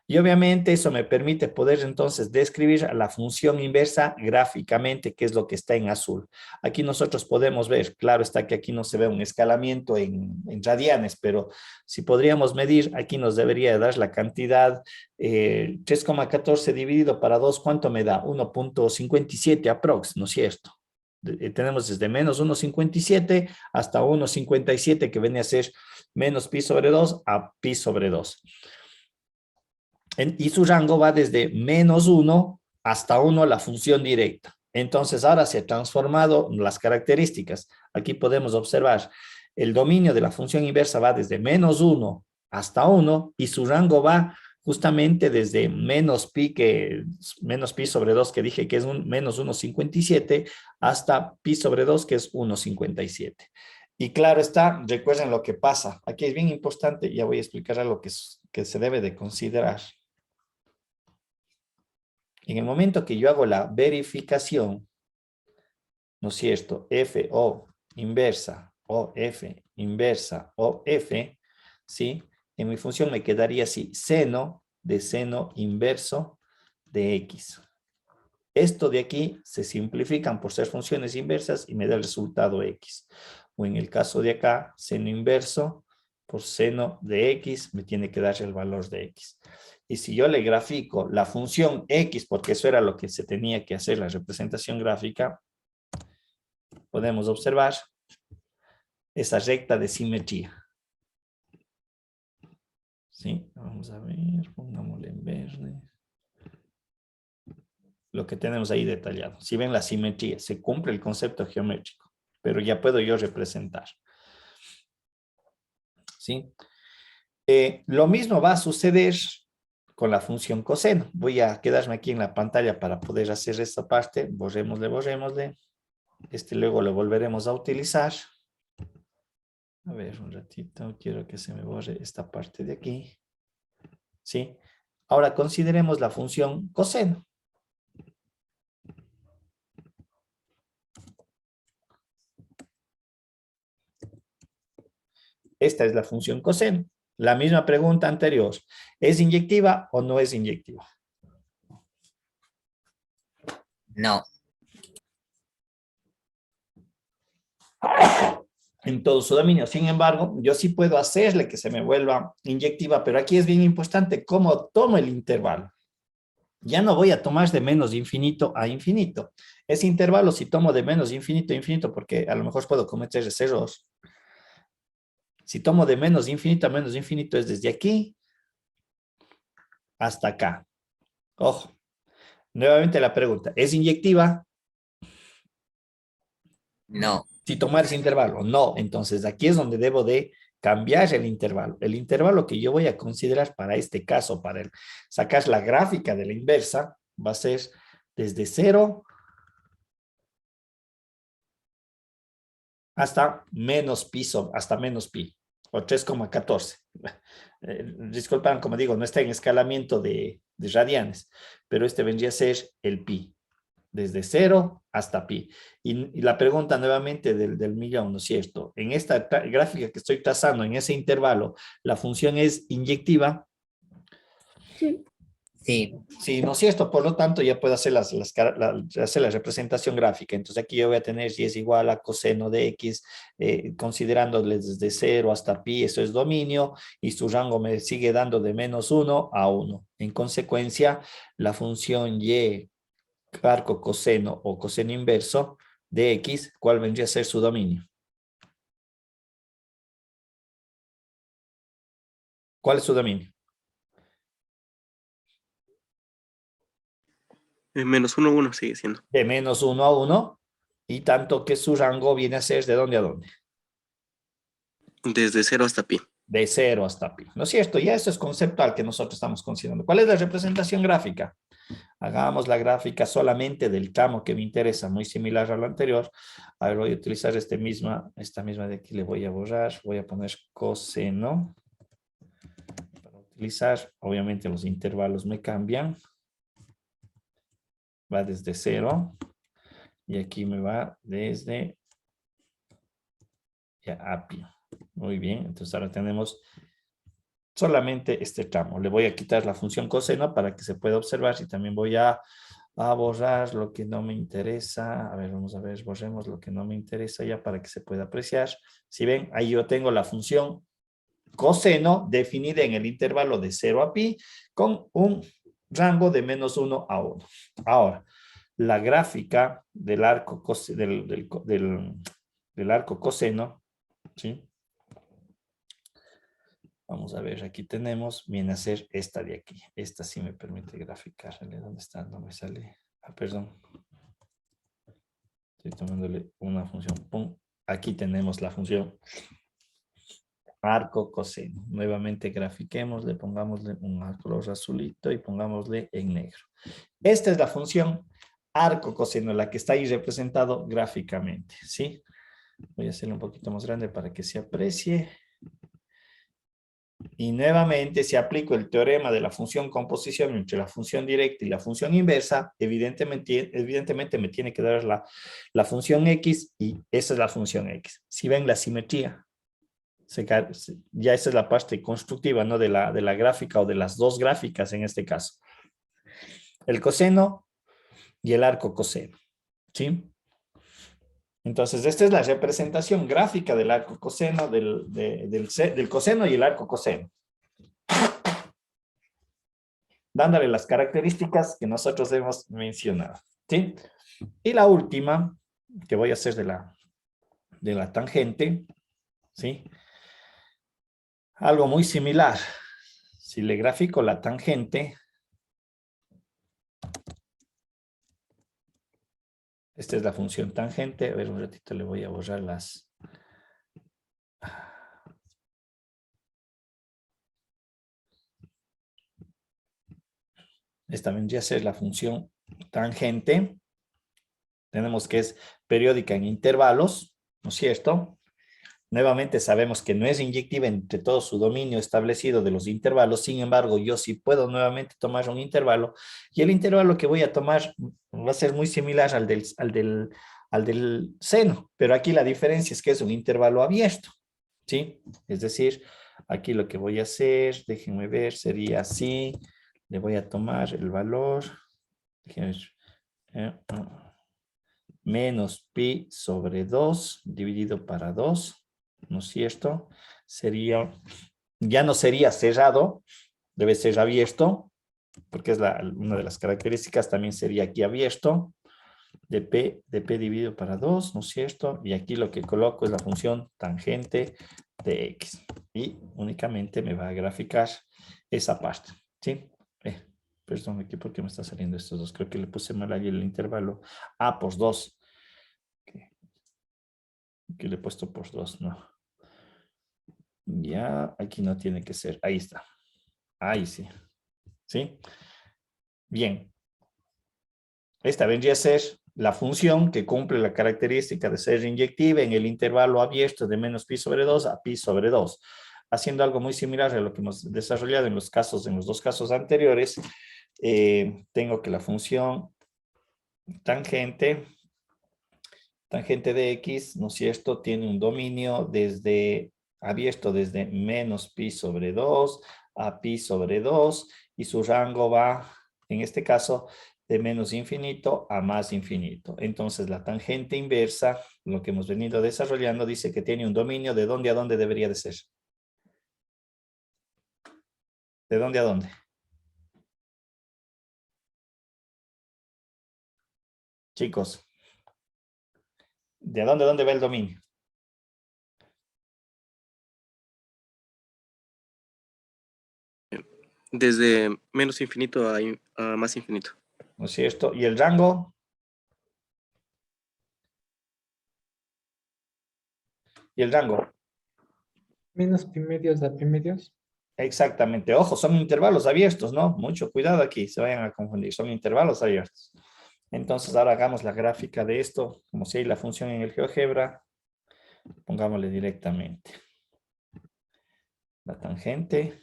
Y obviamente eso me permite poder entonces describir a la función inversa gráficamente, que es lo que está en azul. Aquí nosotros podemos ver, claro está que aquí no se ve un escalamiento en radianes, pero si podríamos medir, aquí nos debería dar la cantidad 3,14 dividido para 2, ¿cuánto me da? 1,57 aprox, ¿no es cierto? Tenemos desde menos 1,57 hasta 1,57 que viene a ser menos pi sobre 2 a pi sobre 2. Y su rango va desde menos 1 hasta 1 la función directa. Entonces ahora se han transformado las características. Aquí podemos observar el dominio de la función inversa va desde menos 1 hasta 1 y su rango va justamente desde menos pi sobre 2 que dije que es menos 1,57 hasta pi sobre 2 que es 1,57. Y claro está, recuerden lo que pasa. Aquí es bien importante, ya voy a explicar algo que se debe de considerar. En el momento que yo hago la verificación, ¿no es cierto? F o inversa, o F inversa, o F, ¿sí? En mi función me quedaría así, seno de seno inverso de X. Esto de aquí se simplifican por ser funciones inversas y me da el resultado X. O en el caso de acá, seno inverso por seno de X me tiene que dar el valor de X. Y si yo le grafico la función X, porque eso era lo que se tenía que hacer, la representación gráfica, podemos observar esa recta de simetría. ¿Sí? Vamos a ver, pongámosle en verde. Lo que tenemos ahí detallado. Si ven la simetría, se cumple el concepto geométrico, pero ya puedo yo representar. ¿Sí? Lo mismo va a suceder con la función coseno. Voy a quedarme aquí en la pantalla para poder hacer esta parte. Borrémosle. Luego lo volveremos a utilizar. A ver, un ratito. Quiero que se me borre esta parte de aquí. ¿Sí? Ahora consideremos la función coseno. Esta es la función coseno. La misma pregunta anterior. ¿Es inyectiva o no es inyectiva? No. En todo su dominio. Sin embargo, yo sí puedo hacerle que se me vuelva inyectiva, pero aquí es bien importante cómo tomo el intervalo. Ya no voy a tomar de menos infinito a infinito. Ese intervalo si tomo de menos infinito a infinito, porque a lo mejor puedo cometer ese error. Si tomo de menos infinito a menos infinito es desde aquí hasta acá. Ojo. Nuevamente la pregunta, ¿es inyectiva? No. Si tomar ese intervalo, no. Entonces aquí es donde debo de cambiar el intervalo. El intervalo que yo voy a considerar para este caso, para sacar la gráfica de la inversa, va a ser desde 0 hasta menos pi, o 3,14. Disculpan, como digo, no está en escalamiento de radianes, pero este vendría a ser el pi. Desde 0 hasta pi. Y la pregunta nuevamente del millón, ¿no es cierto? En esta gráfica que estoy trazando, en ese intervalo, ¿la función es inyectiva? Sí. Sí. Sí, ¿no es cierto? Por lo tanto, ya puedo hacer hacer la representación gráfica. Entonces aquí yo voy a tener y es igual a coseno de X, considerándole desde 0 hasta pi, eso es dominio, y su rango me sigue dando de menos 1 a 1. En consecuencia, la función y arco coseno o coseno inverso de X, ¿cuál vendría a ser su dominio? ¿Cuál es su dominio? Menos 1, 1 sigue siendo. De menos 1 a 1, y tanto que su rango viene a ser ¿de dónde a dónde? Desde 0 hasta pi. De 0 hasta pi. ¿No es cierto? Ya eso es conceptual que nosotros estamos considerando. ¿Cuál es la representación gráfica? Hagamos la gráfica solamente del tramo que me interesa, muy similar a lo anterior. A ver, voy a utilizar esta misma de aquí, le voy a borrar, voy a poner coseno. Para utilizar, obviamente los intervalos me cambian. va desde 0 y aquí me va desde ya a pi. Muy bien, entonces ahora tenemos solamente este tramo. Le voy a quitar la función coseno para que se pueda observar y también voy a borrar lo que no me interesa. A ver, vamos a ver, borremos lo que no me interesa ya para que se pueda apreciar. Si ven, ahí yo tengo la función coseno definida en el intervalo de 0 a pi con un rango de -1 a 1. Ahora, la gráfica del arco, del arco coseno, ¿sí? Vamos a ver, aquí tenemos, viene a ser esta de aquí. Esta sí me permite graficar. ¿Dónde está? No me sale. Ah, perdón. Estoy tomándole una función. Pum. Aquí tenemos la función arco coseno. Nuevamente grafiquémosle, pongámosle un color azulito y pongámosle en negro. Esta es la función arco coseno, la que está ahí representado gráficamente, ¿sí? Voy a hacerlo un poquito más grande para que se aprecie. Y nuevamente, si aplico el teorema de la función composición entre la función directa y la función inversa, evidentemente me tiene que dar la función x y esa es la función x. Si ven la simetría, ya esa es la parte constructiva, ¿no? de la gráfica o de las dos gráficas en este caso. El coseno y el arco coseno, ¿sí? Entonces, esta es la representación gráfica del arco coseno, del coseno y el arco coseno. Dándole las características que nosotros hemos mencionado, ¿sí? Y la última, que voy a hacer de la tangente, ¿sí? Algo muy similar. Si le grafico la tangente, esta es la función tangente. A ver, un ratito le voy a borrar las... Esta vendría a ser la función tangente. Tenemos que es periódica en intervalos, ¿no es cierto? Nuevamente sabemos que no es inyectiva entre todo su dominio establecido de los intervalos. Sin embargo, yo sí puedo nuevamente tomar un intervalo y el intervalo que voy a tomar va a ser muy similar al del seno, pero aquí la diferencia es que es un intervalo abierto, ¿sí? Es decir, aquí lo que voy a hacer, déjenme ver, sería así. Le voy a tomar el valor, déjenme ver, menos pi sobre 2 dividido para 2, ¿no es cierto? Ya no sería cerrado, debe ser abierto, porque es una de las características, también sería aquí abierto, de P dividido para 2, ¿no es cierto? Y aquí lo que coloco es la función tangente de X. Y únicamente me va a graficar esa parte, ¿sí? Perdón, aquí porque me está saliendo estos dos. Creo que le puse mal ahí el intervalo. Ah, por 2. Aquí le he puesto por 2, no. Ya, aquí no tiene que ser. Ahí está. Ahí sí. ¿Sí? Bien. Esta vendría a ser la función que cumple la característica de ser inyectiva en el intervalo abierto de menos pi sobre 2 a pi sobre 2. Haciendo algo muy similar a lo que hemos desarrollado en los dos casos anteriores, tengo que la función tangente de X, ¿no es cierto?, tiene un dominio abierto desde menos pi sobre 2 a pi sobre 2 y su rango va, en este caso, de menos infinito a más infinito. Entonces, la tangente inversa, lo que hemos venido desarrollando, dice que tiene un dominio de dónde a dónde debería de ser. ¿De dónde a dónde? Chicos, ¿de dónde a dónde va el dominio? Desde menos infinito a más infinito. ¿No es cierto? ¿Y el rango? ¿Y el rango? Menos pi medios a pi medios. Exactamente. Ojo, son intervalos abiertos, ¿no? Mucho cuidado aquí, se vayan a confundir. Son intervalos abiertos. Entonces, ahora hagamos la gráfica de esto, como si hay la función en el GeoGebra. Pongámosle directamente. La tangente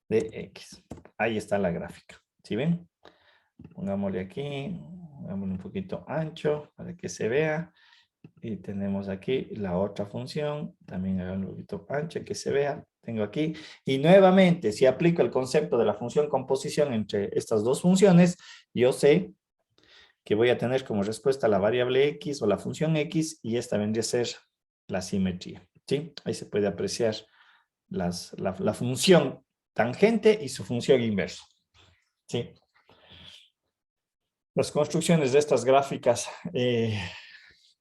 de X. Ahí está la gráfica. ¿Sí ven? Pongámosle aquí, hagámosle un poquito ancho para que se vea. Y tenemos aquí la otra función, también hagan un poquito ancho que se vea. Tengo aquí. Y nuevamente, si aplico el concepto de la función composición entre estas dos funciones, yo sé que voy a tener como respuesta la variable x o la función x, y esta vendría a ser la simetría. ¿Sí? Ahí se puede apreciar la función tangente y su función inversa. ¿Sí? Las construcciones de estas gráficas,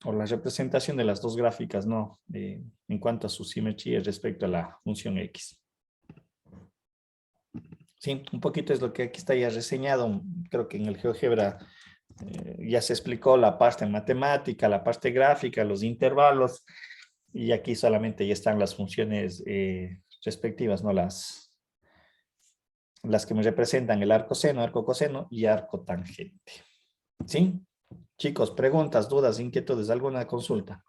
o la representación de las dos gráficas, ¿no? En cuanto a su simetría respecto a la función x. Sí, un poquito es lo que aquí está ya reseñado. Creo que en el GeoGebra ya se explicó la parte matemática, la parte gráfica, los intervalos, y aquí solamente ya están las funciones respectivas, ¿no? Las que me representan el arco seno, arco coseno y arco tangente. ¿Sí? Chicos, preguntas, dudas, inquietudes, ¿alguna consulta?